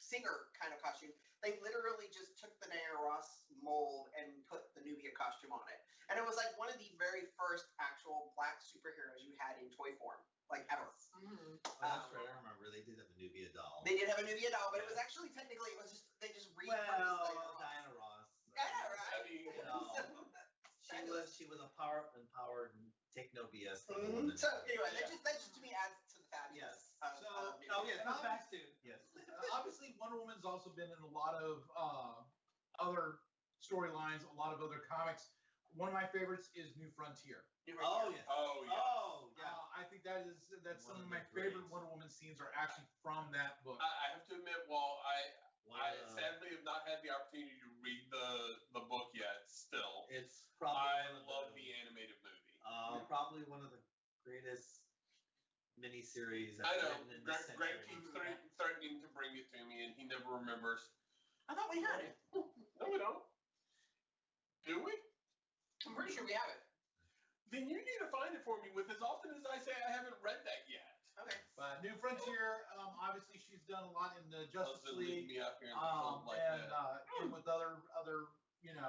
singer kind of costume. They literally just took the Diana Ross mold and put the Nubia costume on it. And it was like one of the very first actual black superheroes you had in toy form, like ever. Mm. Oh, that's right. I remember they did have a Nubia doll. They did have a Nubia doll, but it was actually technically, they just repurposed Diana Ross. I know, right? I mean, You know, she was a empowered, take no BS. woman. So anyway, that just to me adds to the fabulous. Yes. Nubia. Yes. Obviously, Wonder Woman's also been in a lot of other storylines, a lot of other comics. One of my favorites is New Frontier. Oh yeah. oh yeah. Oh yeah. I think that's One some of of my the favorite greats. Wonder Woman scenes are actually from that book. I have to admit, while I Wow. sadly have not had the opportunity to read the book yet, still, It's probably I one of love the animated Probably one of the greatest miniseries I know. written in this Greg century. keeps threatening to bring it to me, and he never remembers. I thought we had it. No, we don't. Do we? I'm pretty sure we have it. Then you need to find it for me. With as often as I say I haven't read that yet. Okay. But New Frontier, obviously she's done a lot in the Justice Doesn't leave League, me up here in the cold like and that. and with other,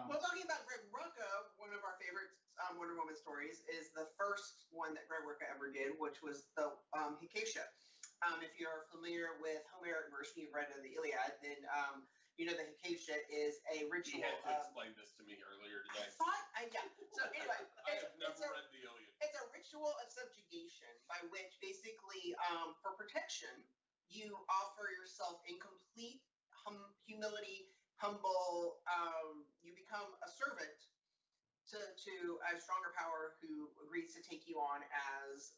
Well, talking about Greg Rucka, one of our favorite Wonder Woman stories is the first one that Greg Rucka ever did, which was the Hikasha. If you're familiar with Homeric version, you've read of the Iliad, then you know the Hikasha is a You ritual. had to explain this to me earlier I today. thought, yeah. So anyway, I have never read the Iliad. it's a ritual of subjugation by which basically, for protection, you offer yourself in complete humility, humble. You become a servant to a stronger power who agrees to take you on as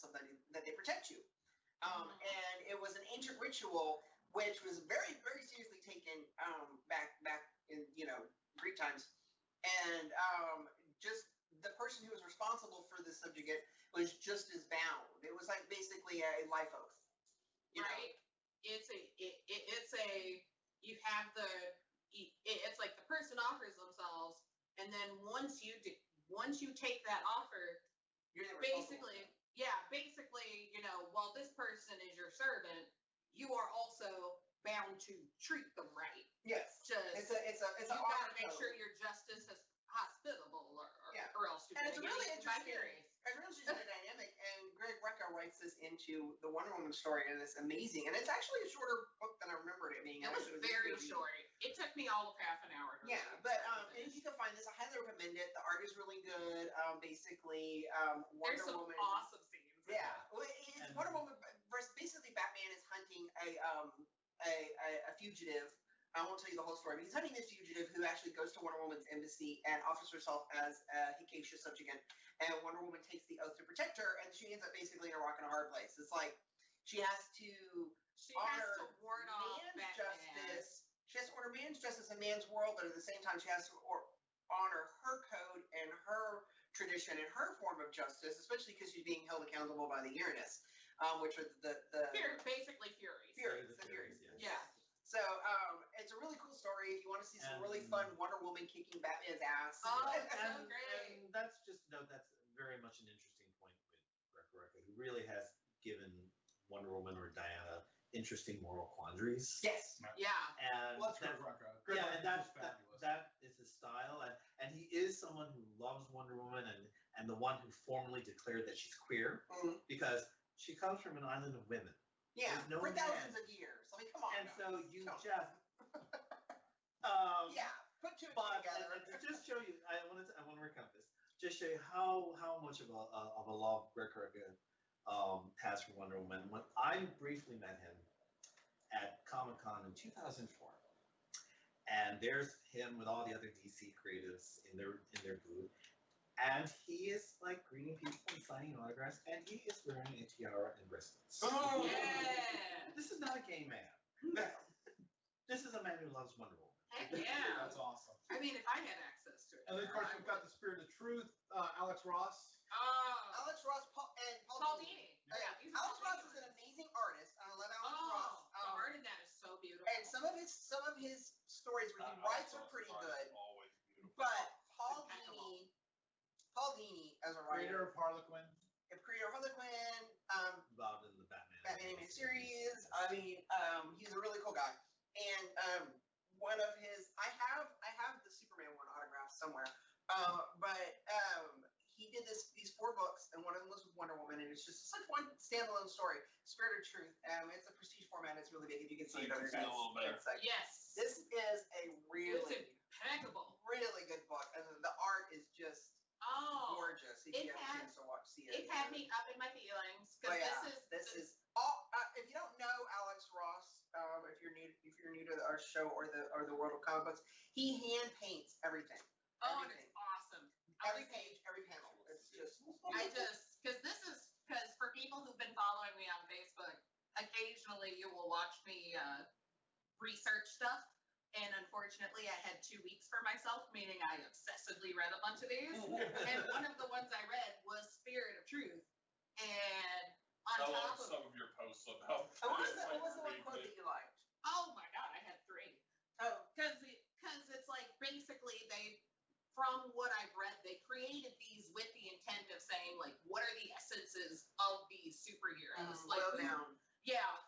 somebody that they protect you. And it was an ancient ritual which was very, very seriously taken back in Greek times, and just the person who was responsible for the subjugate was just as bound. It was like basically a life oath. You know? Right? It's like the person offers themselves, and then once you take that offer, You're the basically, while this person is your servant, you are also bound to treat them right. Yes. Just It's a you gotta make code. sure you're just as hospitable, Yeah. or else you're And it's a gonna really get eaten by interesting. fairies. It's really interesting dynamic, and Greg Rucka writes this into the Wonder Woman story, and it's amazing. And it's actually a shorter book than I remembered it being. It was Actually, very easier to read. short. It took me all of half an hour to Yeah, read. but and if you can find this, I highly recommend it. The art is really good. Basically, Wonder There's some Woman. awesome scenes. Yeah, well, it's And- Wonder Woman versus basically Batman is hunting a fugitive. I won't tell you the whole story, but he's hunting this fugitive who actually goes to Wonder Woman's embassy and offers herself as a Hikasha subjugate. And Wonder Woman takes the oath to protect her, and she ends up basically in a rock and a hard place. It's like she has to She has honor to ward off man's Batman. justice. She has to honor man's justice in man's world, but at the same time, she has to honor her code and her tradition and her form of justice, especially because she's being held accountable by the Uranus, which are the Basically Furies. Furies, the Furies. Yeah. So it's a really cool story. If you want to see some And- really fun Wonder Woman kicking Batman's ass. Oh, And, so great. and that's just that's very much an interesting point with Greg Rucka, who really has given Wonder Woman or Diana interesting moral quandaries. Yes. Yeah. And Well, that's that- Greg Rucka. Greg yeah, Rucka's and just fabulous. that is his style, and he is someone who loves Wonder Woman and the one who formally declared that she's queer Mhm. because she comes from an island of women. Yeah. There's no For man. thousands of years. I mean, come on. And guys. so you Come on. just Yeah. Put two and two but together. to just show you, I want to recount this. Just show you how much of a love Greg Rucka has for Wonder Woman. When I briefly met him at Comic-Con in 2004, and there's him with all the other DC creatives in their booth, and he is like greeting people and signing autographs, and he is wearing a tiara and bracelets. Oh. Yeah. This is not a gay man. This is a man who loves Wonder Woman. Heck yeah. That's awesome. I mean, if I had access to it. And then, of course, we've got the Spirit of Truth, Alex Ross. Oh. Alex Ross and Paul Dini. Yeah. he's Alex Paul Ross Dini. is an amazing artist. I love Alex Oh, Ross. the art in that is so beautiful. And some of his stories where he writes are pretty good. Always beautiful. But Paul Impeccable. Dini as a Creator writer, of Harlequin. creator of Harlequin, About in the Batman. animated series. I mean, he's a really cool guy. And one of his, I have the Superman one autographed somewhere. But he did these 4 books, and one of them was Wonder Woman, and it's just such one standalone story. Spirit of Truth. It's a prestige format. It's really big, and you can So see you it on can your see a guys. little better. It's like, Yes. this is a It's really, impeccable. really good book, and the art is just Oh. gorgeous. If it you have a had- chance to see it. It had me up in my feelings Oh, because yeah. this is This is all. If you don't know Alex Ross, if you're new to our show or the world of comic books, he hand paints everything. oh, and everything. it's awesome. Every page, every panel. It's just. Because for people who've been following me on Facebook, occasionally you will watch me research stuff, and unfortunately fortunately, I had 2 weeks for myself, meaning I obsessively read a bunch of these. And one of the ones I read was Spirit of Truth. And on I top love of, some of your posts about So what was that. the one quote that you liked? oh my God, I had 3. Oh, Because it's like basically from what I've read, they created these with the intent of saying like, what are the essences of these superheroes? Like, well down.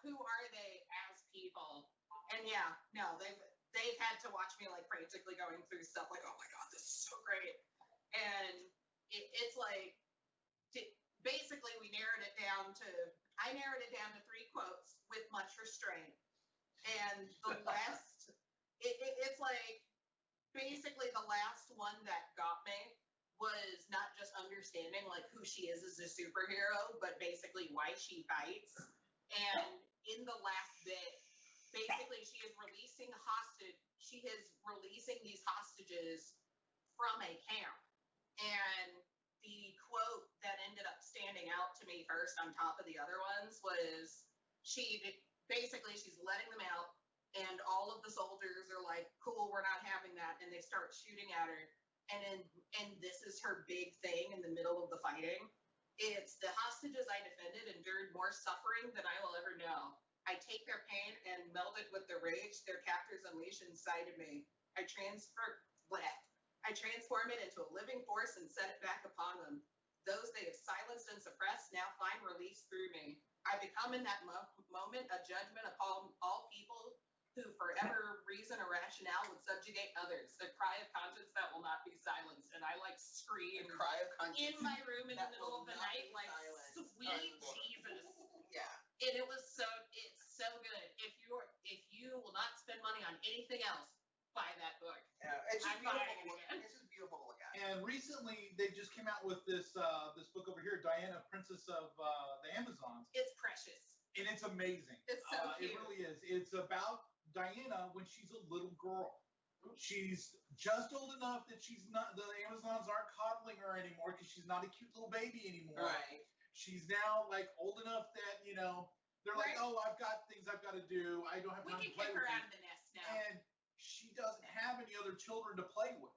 who are they as people? And yeah, no, they've had to watch me like frantically going through stuff like, oh my God, this is so great. And it's like, basically I narrowed it down to 3 quotes with much restraint. And the last, it's like, basically the last one that got me was not just understanding like who she is as a superhero, but basically why she fights. And in the last bit, basically she is releasing these hostages from a camp. And the quote that ended up standing out to me first on top of the other ones was she's letting them out, and all of the soldiers are like, cool, we're not having that, and they start shooting at her. And this is her big thing in the middle of the fighting. It's the hostages I defended endured more suffering than I will ever know. I take their pain and meld it with the rage their captors unleash inside of me. I transform it into a living force and set it back upon them. Those they have silenced and suppressed now find release through me. I become in that moment a judgment upon all people who, for whatever reason or rationale, would subjugate others. The cry of conscience that will not be silenced. And I like scream The cry of conscience. in my room in the That middle will of the not night, be like, silenced. sweet Jesus. Yeah. And it's so good. If you will not spend money on anything else, buy that book. Yeah. It's just I'm beautiful. buying it to look- again. It's just beautiful to look at. And recently, they just came out with this this book over here, Diana, Princess of the Amazons, It's precious. and it's amazing. It's so It cute. really is. It's about Diana when she's a little girl. She's just old enough that the Amazons aren't coddling her anymore because she's not a cute little baby anymore. Right. She's now like old enough that they're like, Right. oh, I've got things I've got to do. I don't have We time can to play kick with her you. out of the nest now. And she doesn't have any other children to play with.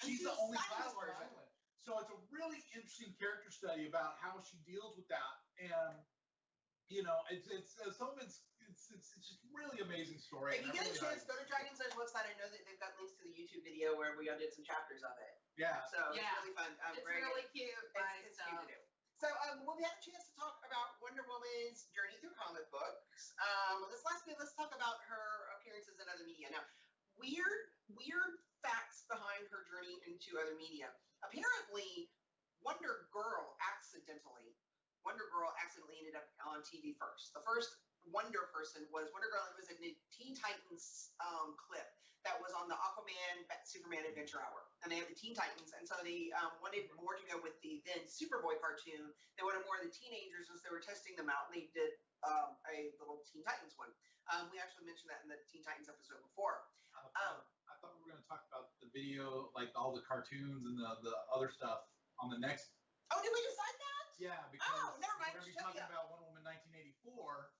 And She's she's the only Simon's child on the version. island. So it's a really interesting character study about how she deals with that. And it's some of it's just really amazing story. If you and I get a really chance, like go to Dragon's Edge website. I know that they've got links to the YouTube video where we did some chapters of it. Yeah. So Yeah. it's really fun. It's very really good. cute. Buy It's cute stuff. to do. So we'll have a chance to talk about Wonder Woman's journey through comic books. Let's talk about her appearances in other media. Now, weird facts behind her journey into other media. Apparently, Wonder Girl accidentally ended up on TV first. The first Wonder person was Wonder Girl. It was a Teen Titans clip that was on the Aquaman Superman Adventure Hour, and they had the Teen Titans, and so they wanted more to go with the then Superboy cartoon. They wanted more of the teenagers as they were testing them out, and they did a little Teen Titans one. We actually mentioned that in the Teen Titans episode before. I thought we were going to talk about the video, like all the cartoons and the other stuff on the next. Oh, did we decide that? Yeah, because never mind, we're going to be shut talking up. about Wonder Woman 1984.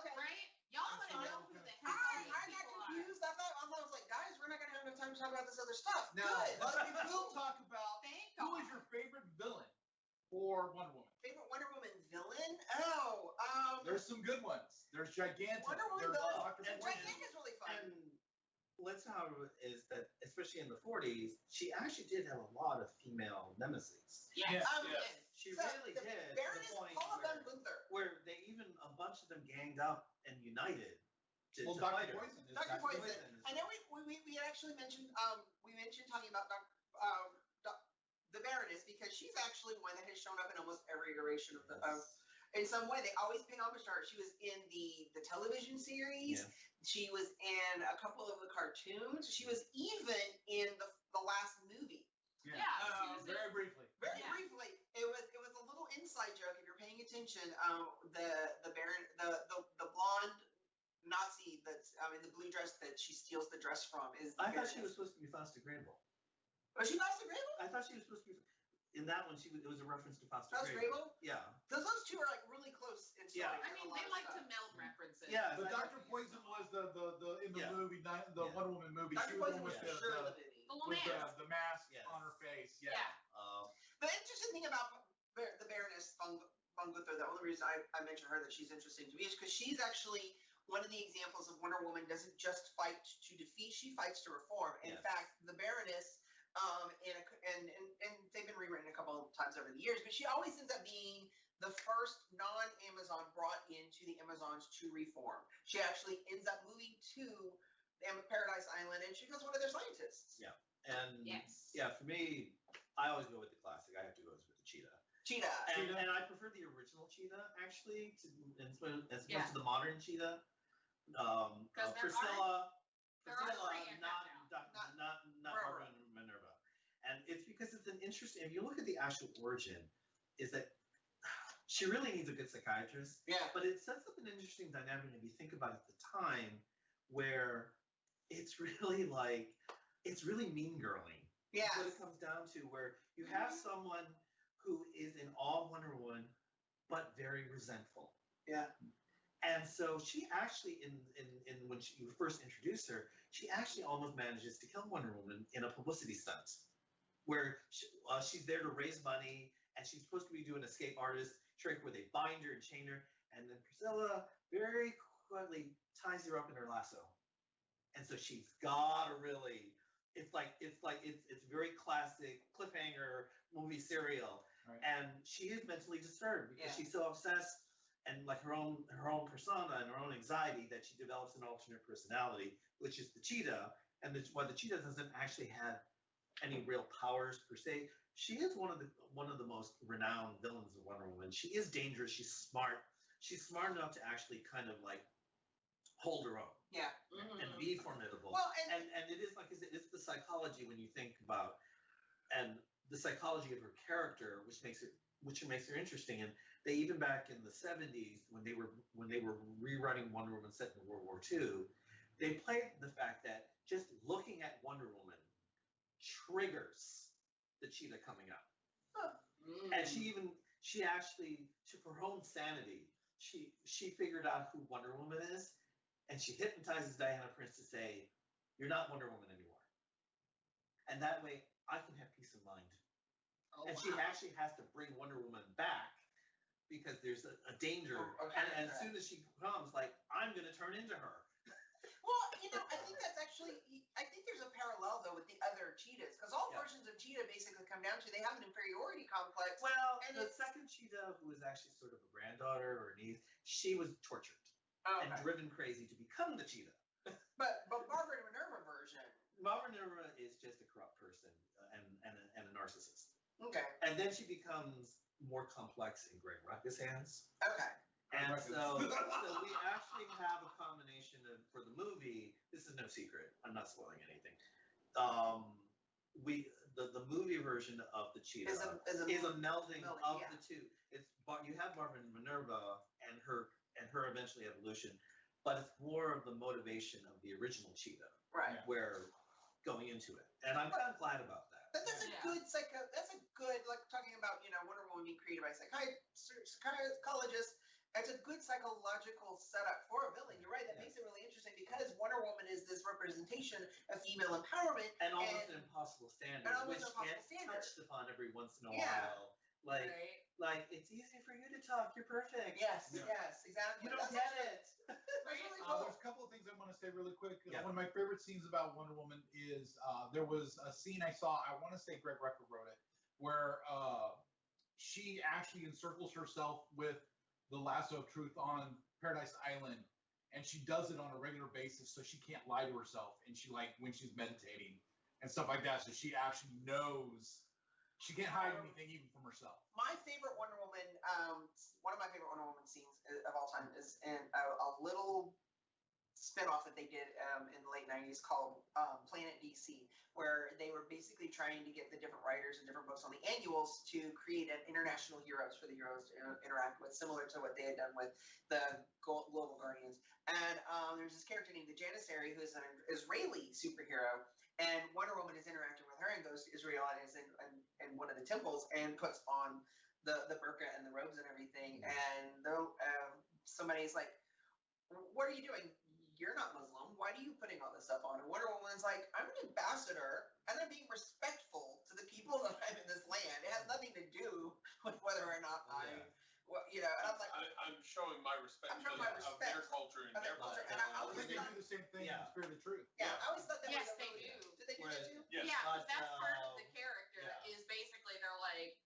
Okay. Right? Y'all want to I'm know sorry. who the heck all I these got people are. confused. I thought I was like, guys, we're not gonna have enough time to talk about this other stuff. Now, Good. but we will talk about Thank who God. is your favorite villain for Wonder Woman. Favorite Wonder Woman villain? Oh, There's some good ones. There's Gigantic. Wonder Woman There's villain. Dr. and Poison. Gigantic is really fun. And what's how is that, especially in the 40s, she actually did have a lot of female nemesis. Yes. Yeah. Yes. She So, really the did, to Baroness the point Paula Van Gunther. where they even, a bunch of them ganged up and united to Well, fight Dr. her. Poison is Dr. Poison. is- I know we actually mentioned talking about the Baroness because she's actually one that has shown up in almost every iteration of the. In some way, they always pay homage to her. She was in the television series. Yeah. She was in a couple of the cartoons. She was even in the last movie. Yeah. she was Very briefly. Very Yeah. briefly, it was a little inside joke if you're paying attention. The blonde Nazi that's in the blue dress that she steals the dress from is. I thought she was supposed to be Fausta Grable. Was she Master Grable? I thought she was supposed to be. in that one, it was a reference to Foster That's Grable. Grable? Yeah. Those two are like really close in story. Yeah. I mean, they like to meld references. Yeah. But Exactly. Dr. Poison was the in the Yeah. movie, not the Yeah. Wonder Woman movie. Dr. She was the Poison one was with for sure in the movie. The little with mask. the mask Yes. on her face. Yeah. The interesting thing about the Baroness von Gunther, the only reason I mention her that she's interesting to me is because she's actually one of the examples of Wonder Woman doesn't just fight to defeat, she fights to reform. In Yes. fact, the Baroness, and they've been rewritten a couple of times over the years, but she always ends up being the first non-Amazon brought into the Amazons to reform. She actually ends up moving to Paradise Island, and she becomes one of their scientists. Yeah. And Yes. yeah, for me, I always go with the classic. I have to go with the Cheetah. Cheetah. And I prefer the original Cheetah actually as opposed Yeah. to the modern Cheetah. Because Priscilla, there are three in not that not Barbara. Barbara and Minerva, and it's because it's an interesting. If you look at the actual origin, is that she really needs a good psychiatrist, Yeah. but it sets up an interesting dynamic if you think about it at the time, where it's really mean girling. Yeah. What it comes down to, where you have someone who is in awe of Wonder Woman, but very resentful. Yeah. And so she actually, in when you first introduce her, she actually almost manages to kill Wonder Woman in a publicity stunt, where she's there to raise money, and she's supposed to be doing escape artist trick where they bind her and chain her, and then Priscilla very quickly ties her up in her lasso, and so she's gotta really. It's very classic cliffhanger movie serial, Right. and she is mentally disturbed because Yeah. she's so obsessed and like her own persona and her own anxiety that she develops an alternate personality, which is the Cheetah. And while the Cheetah doesn't actually have any real powers per se, she is one of the most renowned villains of Wonder Woman. She is dangerous. She's smart. She's smart enough to actually kind of like hold her own Yeah. and be formidable. Well, and And it is like it's the psychology when you think about and the psychology of her character, which makes her interesting. And they even back in the 70s when they were rewriting Wonder Woman set in World War II, they played the fact that just looking at Wonder Woman triggers the Cheetah coming up. And she actually, for her own sanity, she figured out who Wonder Woman is, and she hypnotizes Diana Prince to say, "You're not Wonder Woman anymore." And that way, I can have peace of mind. And she actually has to bring Wonder Woman back because there's a danger. And as soon as she comes, like, I'm going to turn into her. Well, I think that's actually, I think there's a parallel though with the other Cheetahs, because all Yeah. versions of Cheetah basically come down to they have an inferiority complex. Well, And the it's- second Cheetah, who was actually sort of a granddaughter or a niece, she was tortured and Okay. driven crazy to become the Cheetah. But Barbara and Minerva version. Barbara Minerva is just a corrupt person and a narcissist. Okay. And then she becomes more complex in Greg Rucka's hands. Okay. And so we actually have a combination of, for the movie, this is no secret, I'm not spoiling anything. The movie version of the Cheetah Is is a melding of yeah. the two. You have Barbara Minerva and her eventually evolution, but it's more of the motivation of the original Cheetah, Right. where going into it. And I'm kind of glad about that. But that's a Yeah. good that's a good, like talking about, Wonder Woman being created by psychologists. It's a good psychological setup for a villain. You're right. That Yeah. makes it really interesting because Wonder Woman is this representation of female empowerment. And almost an impossible standard, and almost which an impossible gets standard. touched upon every once in a Yeah. while. Like, Right. like it's easy for you to talk. You're perfect. Yes, Yeah. yes, exactly. You don't That's get it. That's really cool. There's a couple of things I want to say really quick. Yeah. One of my favorite scenes about Wonder Woman is there was a scene I saw, I want to say Greg Rucka wrote it, where she actually encircles herself with the lasso of truth on Paradise Island, and she does it on a regular basis so she can't lie to herself, and she, like, when she's meditating and stuff like that, so she actually knows she can't hide anything even from herself. My favorite Wonder Woman, one of my favorite Wonder Woman scenes of all time is in a little spinoff that they did in the late 90s called Planet DC, where they were basically trying to get the different writers and different books on the annuals to create an international heroes for the heroes to interact with, similar to what they had done with the Global Guardians. And there's this character named the Janissary who is an Israeli superhero, and Wonder Woman is interacting with her and goes to Israel and in one of the temples and puts on the burqa and the robes and everything. And somebody's like, "What are you doing? You're not Muslim. Why are you putting all this stuff on?" And Wonder Woman's like, "I'm an ambassador, and I'm being respectful to the people that I'm in this land. It has nothing to do with whether or not And I'm like, I'm showing my respect I'm showing of my respect their culture and of their culture, and I always They thought, do the same thing in Yeah. the Spirit of Truth. I always thought that Yes, was a they really, do. Did they do that too? Yes. Yeah, But, because that's part of the character yeah. is basically they're like,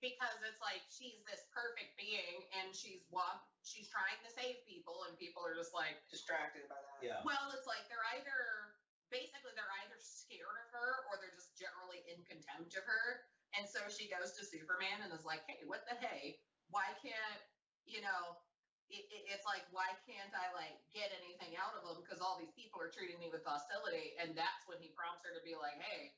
because it's like she's this perfect being and she's trying to save people and people are just like, Distracted by that. Yeah. well, it's like they're either scared of her or they're just generally in contempt of her. And so she goes to Superman and is like, "Hey, what the hey? Why can't, it's like, why can't I like get anything out of them? Because all these people are treating me with hostility." And that's when he prompts her to be like, "Hey,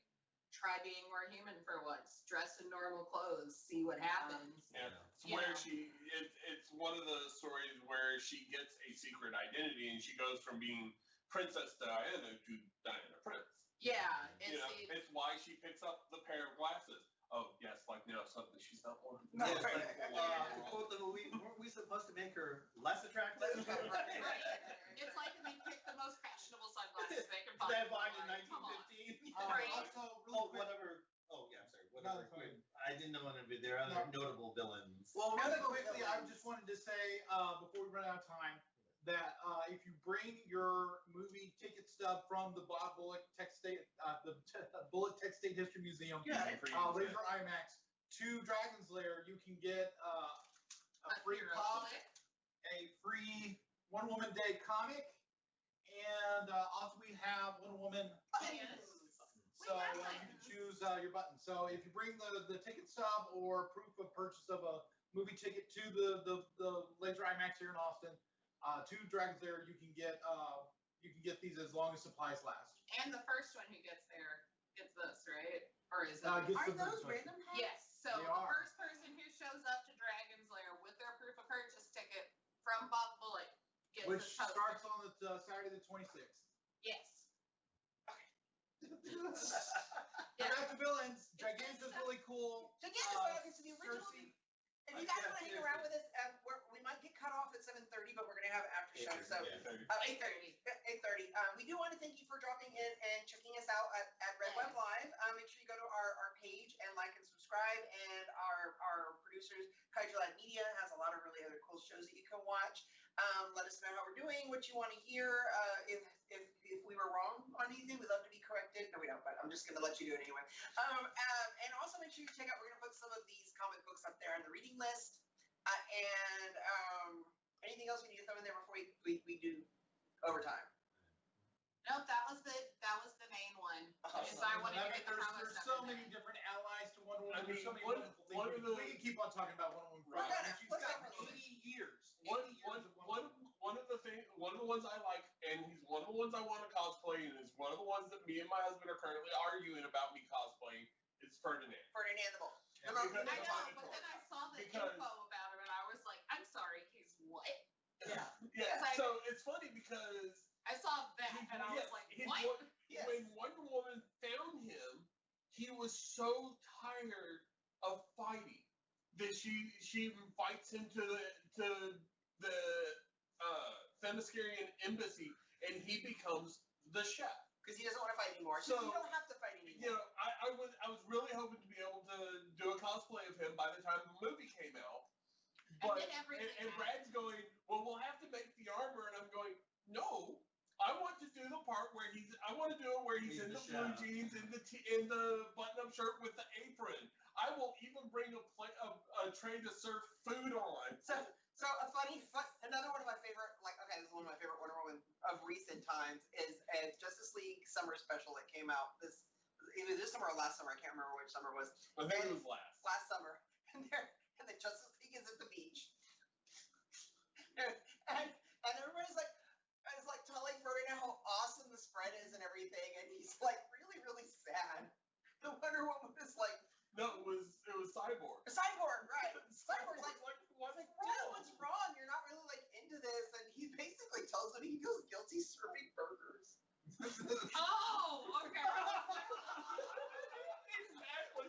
try being more human for once. Dress in normal clothes. See what happens." Yeah. It's Yeah. where it's one of the stories where she gets a secret identity and she goes from being Princess Diana to Diana Prince. Yeah, It's why she picks up the pair of glasses. Oh, yes, like now suddenly she's not one. No, Yeah, it's right, like, right, right. to quote the movie, weren't we supposed to make her less attractive? right. It's like they pick the most fashionable sunglasses they can find. That bought in Like, come on. 1915. Right. Also, really quick, Whatever. Oh, yeah, I'm sorry. No, Whatever. it's fine. I didn't know if there are other notable villains. Well, really notable quickly, I villains. just wanted to say before we run out of time that if you bring your movie ticket stub from the Bob Bullock Tech State, Bullock Tech State History Museum, Yeah. Laser IMAX to Dragon's Lair, you can get a free hero pop, flick. a free Wonder Woman Day comic, and also we have Wonder Woman Yes. so We have you buttons. can choose your button. So if you bring the ticket stub or proof of purchase of a movie ticket to the Laser IMAX here in Austin, to Dragon's Lair, you can get these as long as supplies last. And the first one who gets there gets this, right? Or is it? Gets Are the those movie random packs? Yes. So They the are. first person who shows up to Dragon's Lair with their proof of purchase ticket from Bob Bullock gets which this poster. starts on the Saturday the 26th. Yes. Yeah. Back to villains. Giganta's really cool. Giganta's what happens to the original. Cersei. If you guys want to hang around with us, we might get cut off at 7:30, but we're going to have an after show. So 8:30. 8:30. We do want to thank you for dropping in and checking us out at Red Web Live. Make sure you go to our page and like and subscribe. And our producers, Kaiju Media, has a lot of really other cool shows that you can watch. Let us know how we're doing, what you want to hear. If we were wrong on anything, we'd love to be corrected. No, we don't, but I'm just going to let you do it anyway. And also make sure you check out, we're going to put some of these comic books up there on the reading list. And anything else we need to throw in there before we do overtime? Nope, that was the main one. Is I wanted to get the promo There's stuff so in many there. different allies to Wonder Woman. I There's so mean, many one- wonderful one things. of the- We can keep on talking about Wonder Woman We're forever. gonna. She's Let's got go for 80 years. One 80 years of Wonder Woman. one of the ones I like, and he's one of the ones I want to cosplay, and is one of the ones that me and my husband are currently arguing about me cosplaying. It's Ferdinand. Ferdinand the Bull. Yeah, Come on, because- I know, Because- but then I saw the because- info about him and I was like, I'm sorry, he's what? Yeah. Yeah. It's like- So it's funny because I saw that and I was like, what? Yes. when Wonder Woman found him, he was so tired of fighting that she invites him to the Themyscirian embassy, and he becomes the chef. Because he doesn't want to fight anymore. So- you don't have to fight You anymore. know, I was really hoping to be able to do a cosplay of him by the time the movie came out. But then everything and happened. Brad's going, well, we'll have to make the armor, and I'm going, no. I want to do the part where he's He's in the the blue chef. jeans and in the button-up shirt with the apron. I will even bring a tray to serve food on. So another one of my favorite, this is one of my favorite Wonder Woman of recent times is a Justice League summer special that came out either this summer or last summer. I can't remember which summer it was. I think it was Last summer, and the Justice League is at the beach, and everybody's like, telling Ferdinand how awesome the spread is and everything, and he's like really, really sad. The Wonder Woman is like, no, it was Cyborg. Cyborg, right? Cyborg's like, what's Brad, what's wrong? You're not really into this, and he basically tells him he feels guilty serving burgers. Oh, okay. Exactly.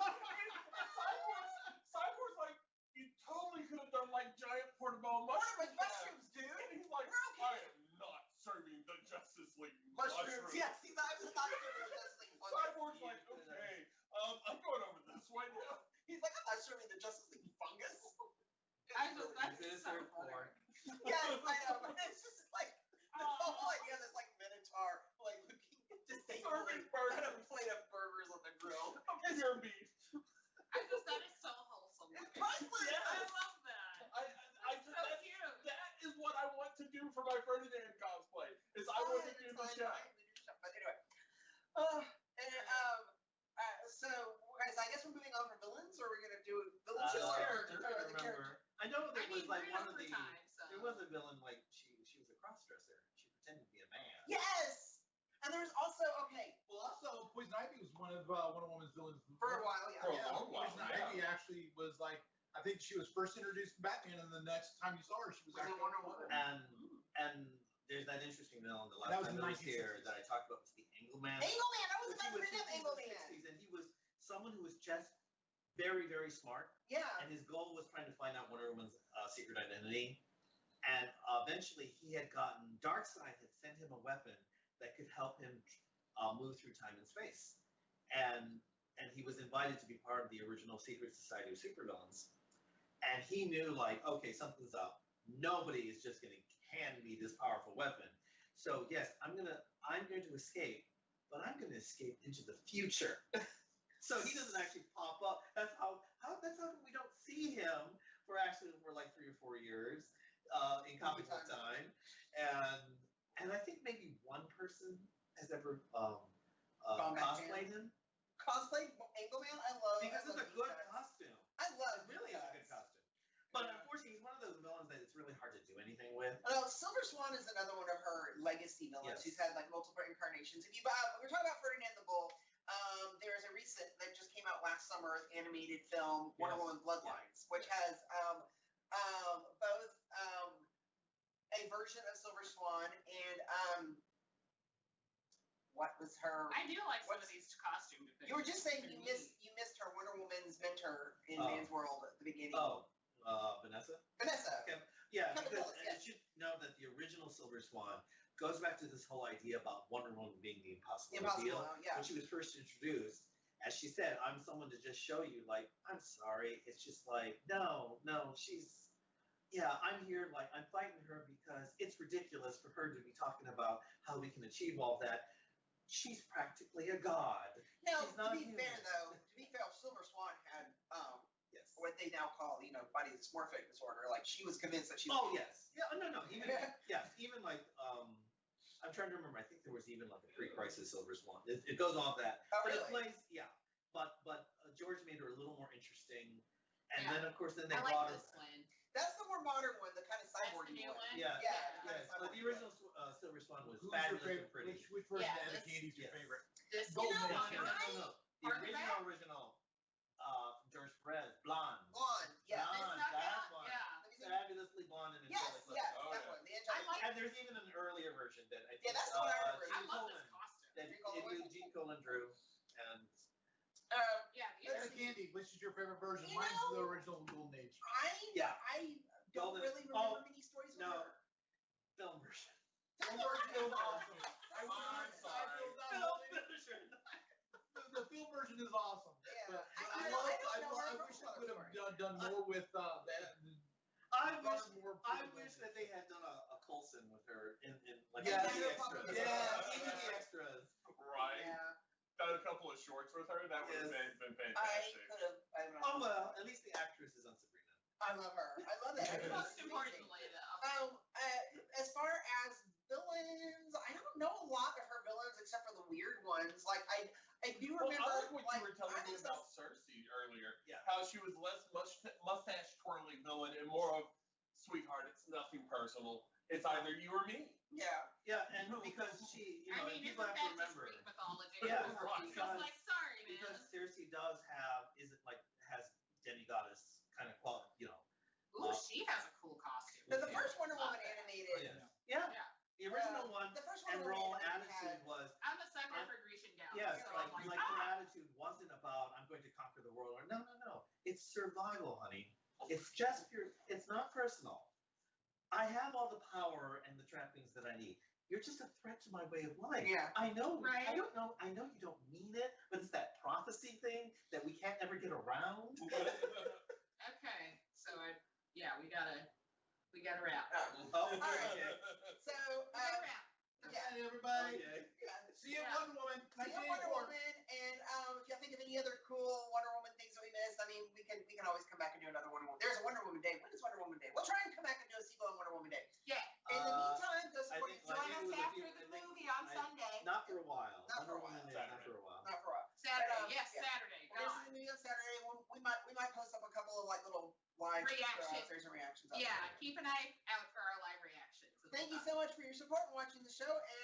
Yes, I know, but it's just like the whole idea of this like minotaur, like looking disdainfully at a plate of burgers on the grill. Okay, your beef. That is so wholesome. It's priceless. I love that. So cute. That is what I want to do for my Ferdinand cosplay. Is I want to do the chef. But anyway, so guys, I guess we're moving on from villains, or we're gonna do villains I or don't remember. I know there was like we're one of over the. time, so. There was a villain like she was a cross-dresser. She pretended to be a man. Yes, and there's also Well, also Poison Ivy was one of Wonder Woman's villains for a while, yeah. For a Yeah, long while, Poison yeah. Ivy actually was like, I think she was first introduced to Batman, and the next time you saw her, she was Was it actually Wonder Woman? And there's that interesting villain the last That was time in I was here 1960s. that I talked about was the Engleman. Engleman, I was which about he to bring up 50s and Engleman. 60s, and he was someone who was just very, very smart, Yeah. and his goal was trying to find out Wonder Woman's secret identity. And eventually, he had gotten Darkseid had sent him a weapon that could help him move through time and space, and he was invited to be part of the original Secret Society of Supervillains. And he knew, like, okay, something's up. Nobody is just going to hand me this powerful weapon. So yes, I'm going to escape, but I'm going to escape into the future. So he doesn't actually pop up. That's how we don't see him for like 3 or 4 years in comic book time. And I think maybe one person has ever cosplayed him. Cosplay Engleman, I love. Because I it's love a good these guys. costume. I love. It really is a good costume. But unfortunately, he's one of those villains that it's really hard to do anything with. Silver Swan is another one of her legacy villains. Yes. Who's had like multiple incarnations. If you we're talking about Ferdinand the Bull. There's a recent that just came out last summer, animated film Wonder Yes. Woman Bloodlines, which has both a version of Silver Swan and what was her? I do like some of these costume depictions. You were just saying They're you missed her Wonder Woman's mentor in Oh. Man's World at the beginning. Vanessa? Vanessa. Okay. Yeah, Kind of because close, yes. you should know that the original Silver Swan goes back to this whole idea about Wonder Woman being the impossible Impossible, ideal. yeah. When she was first introduced, as she said, I'm someone to just show you, like, I'm sorry. It's just like, no, I'm here, like, I'm fighting her because it's ridiculous for her to be talking about how we can achieve all that. She's practically a god. Now, She's to not be human. fair though, Silver Swan had Yes. what they now call, body dysmorphic disorder. Like she was convinced that she was. Oh yes, yeah, no, even like I'm trying to remember. I think there was even like a pre-crisis Silver Swan. It goes off that, Oh, but really? it plays, yeah. But George made her a little more interesting, and Yeah. then of course they I like brought her. this one. That's the more modern one, the kind of That's cyborg the new one? Yeah, Yeah. yes. But the original Silver Swan was Who's your fabulous and favorite? pretty. Which version Yeah, of Anna this- Candy's your yes. favorite? This Golden you know, Age, No, yeah. no. The Part of that? original from George Perez, blonde. Blonde, yeah. Blonde, Is that that- one. yeah. Let me see. Fabulously blonde and Yes, angelic yes, looking. Oh, that yeah. one. The angelic. I like- And there's even an earlier version that I think Yeah, that's the one I remember. I Gene love Colan, this costume. that Gene Colan? Gene Colan drew, and Yeah, the Anna other Candy, which is your favorite version? You Mine's know- the original Golden Age. Yeah. I don't Golden- really remember oh, many stories with no. her. film version. Film version is awesome. I'm sorry. Film version. The film version is awesome. Yeah. But I I don't know her wish from they would story. have done more with that. I wish Garden more I people wish than that this. they had done a Coulson with her in like Yeah, even the yeah, extras. yeah. Even the extras. Right. Yeah. Done a couple of shorts with her. That would have Yes. been I fantastic. could have. Oh well, at least the actress is on Sabrina. I love her. I love that. Yeah. Most importantly, though. As far as villains, I don't know a lot of her villains except for the weird ones. Like I do Well, remember. I like what you were telling I me was about Cersei earlier. Yeah. How she was less mustache twirling villain and more of, sweetheart, it's nothing personal. It's either you or me. Yeah. Yeah, and because she, I mean, people isn't have to that remember just Greek mythology? Yeah, It's just because- like, sorry, man. because Cersei has demigoddess kind of quality, Ooh, she has a cool costume. The too. first Wonder Love Woman that. animated. Yeah. Yeah. The original one The first and Wonder her Woman whole animated attitude was I'm a sucker for Grecian gowns. yes, so like I'm her ah! attitude wasn't about I'm going to conquer the world or no. It's survival, honey. It's just pure. It's not personal. I have all the power and the trappings that I need. You're just a threat to my way of life. Yeah. I know. Right. I don't know. I know you don't mean it, but it's that prophecy thing that we can't ever get around. Okay, so we gotta wrap. Oh, All right. So, Get around. Okay, everybody. Okay. yeah. See you, Yeah. Wonder Woman. See you, Wonder 1984. Woman, and if you think of any other cool Wonder Woman things that we missed, I mean, we can always come back and do another Wonder Woman. There's a Wonder Woman Day. When is Wonder Woman Day? We'll try and come back and do a sequel on Wonder Woman Day. Yeah. In the meantime, go I support think your like Join it us was a after few- the I think- movie on Sunday. Not for a while. Not for a Wonder Woman while. Day, not for a while. Not for a while. Saturday. But, Yes, yeah. Saturday. We're Come going to on. see the movie on Saturday. We might post up a couple of like little live Reaction. and reactions. Up Yeah, there. keep an eye out for our live reactions. Thank you so much for your support and watching the show. And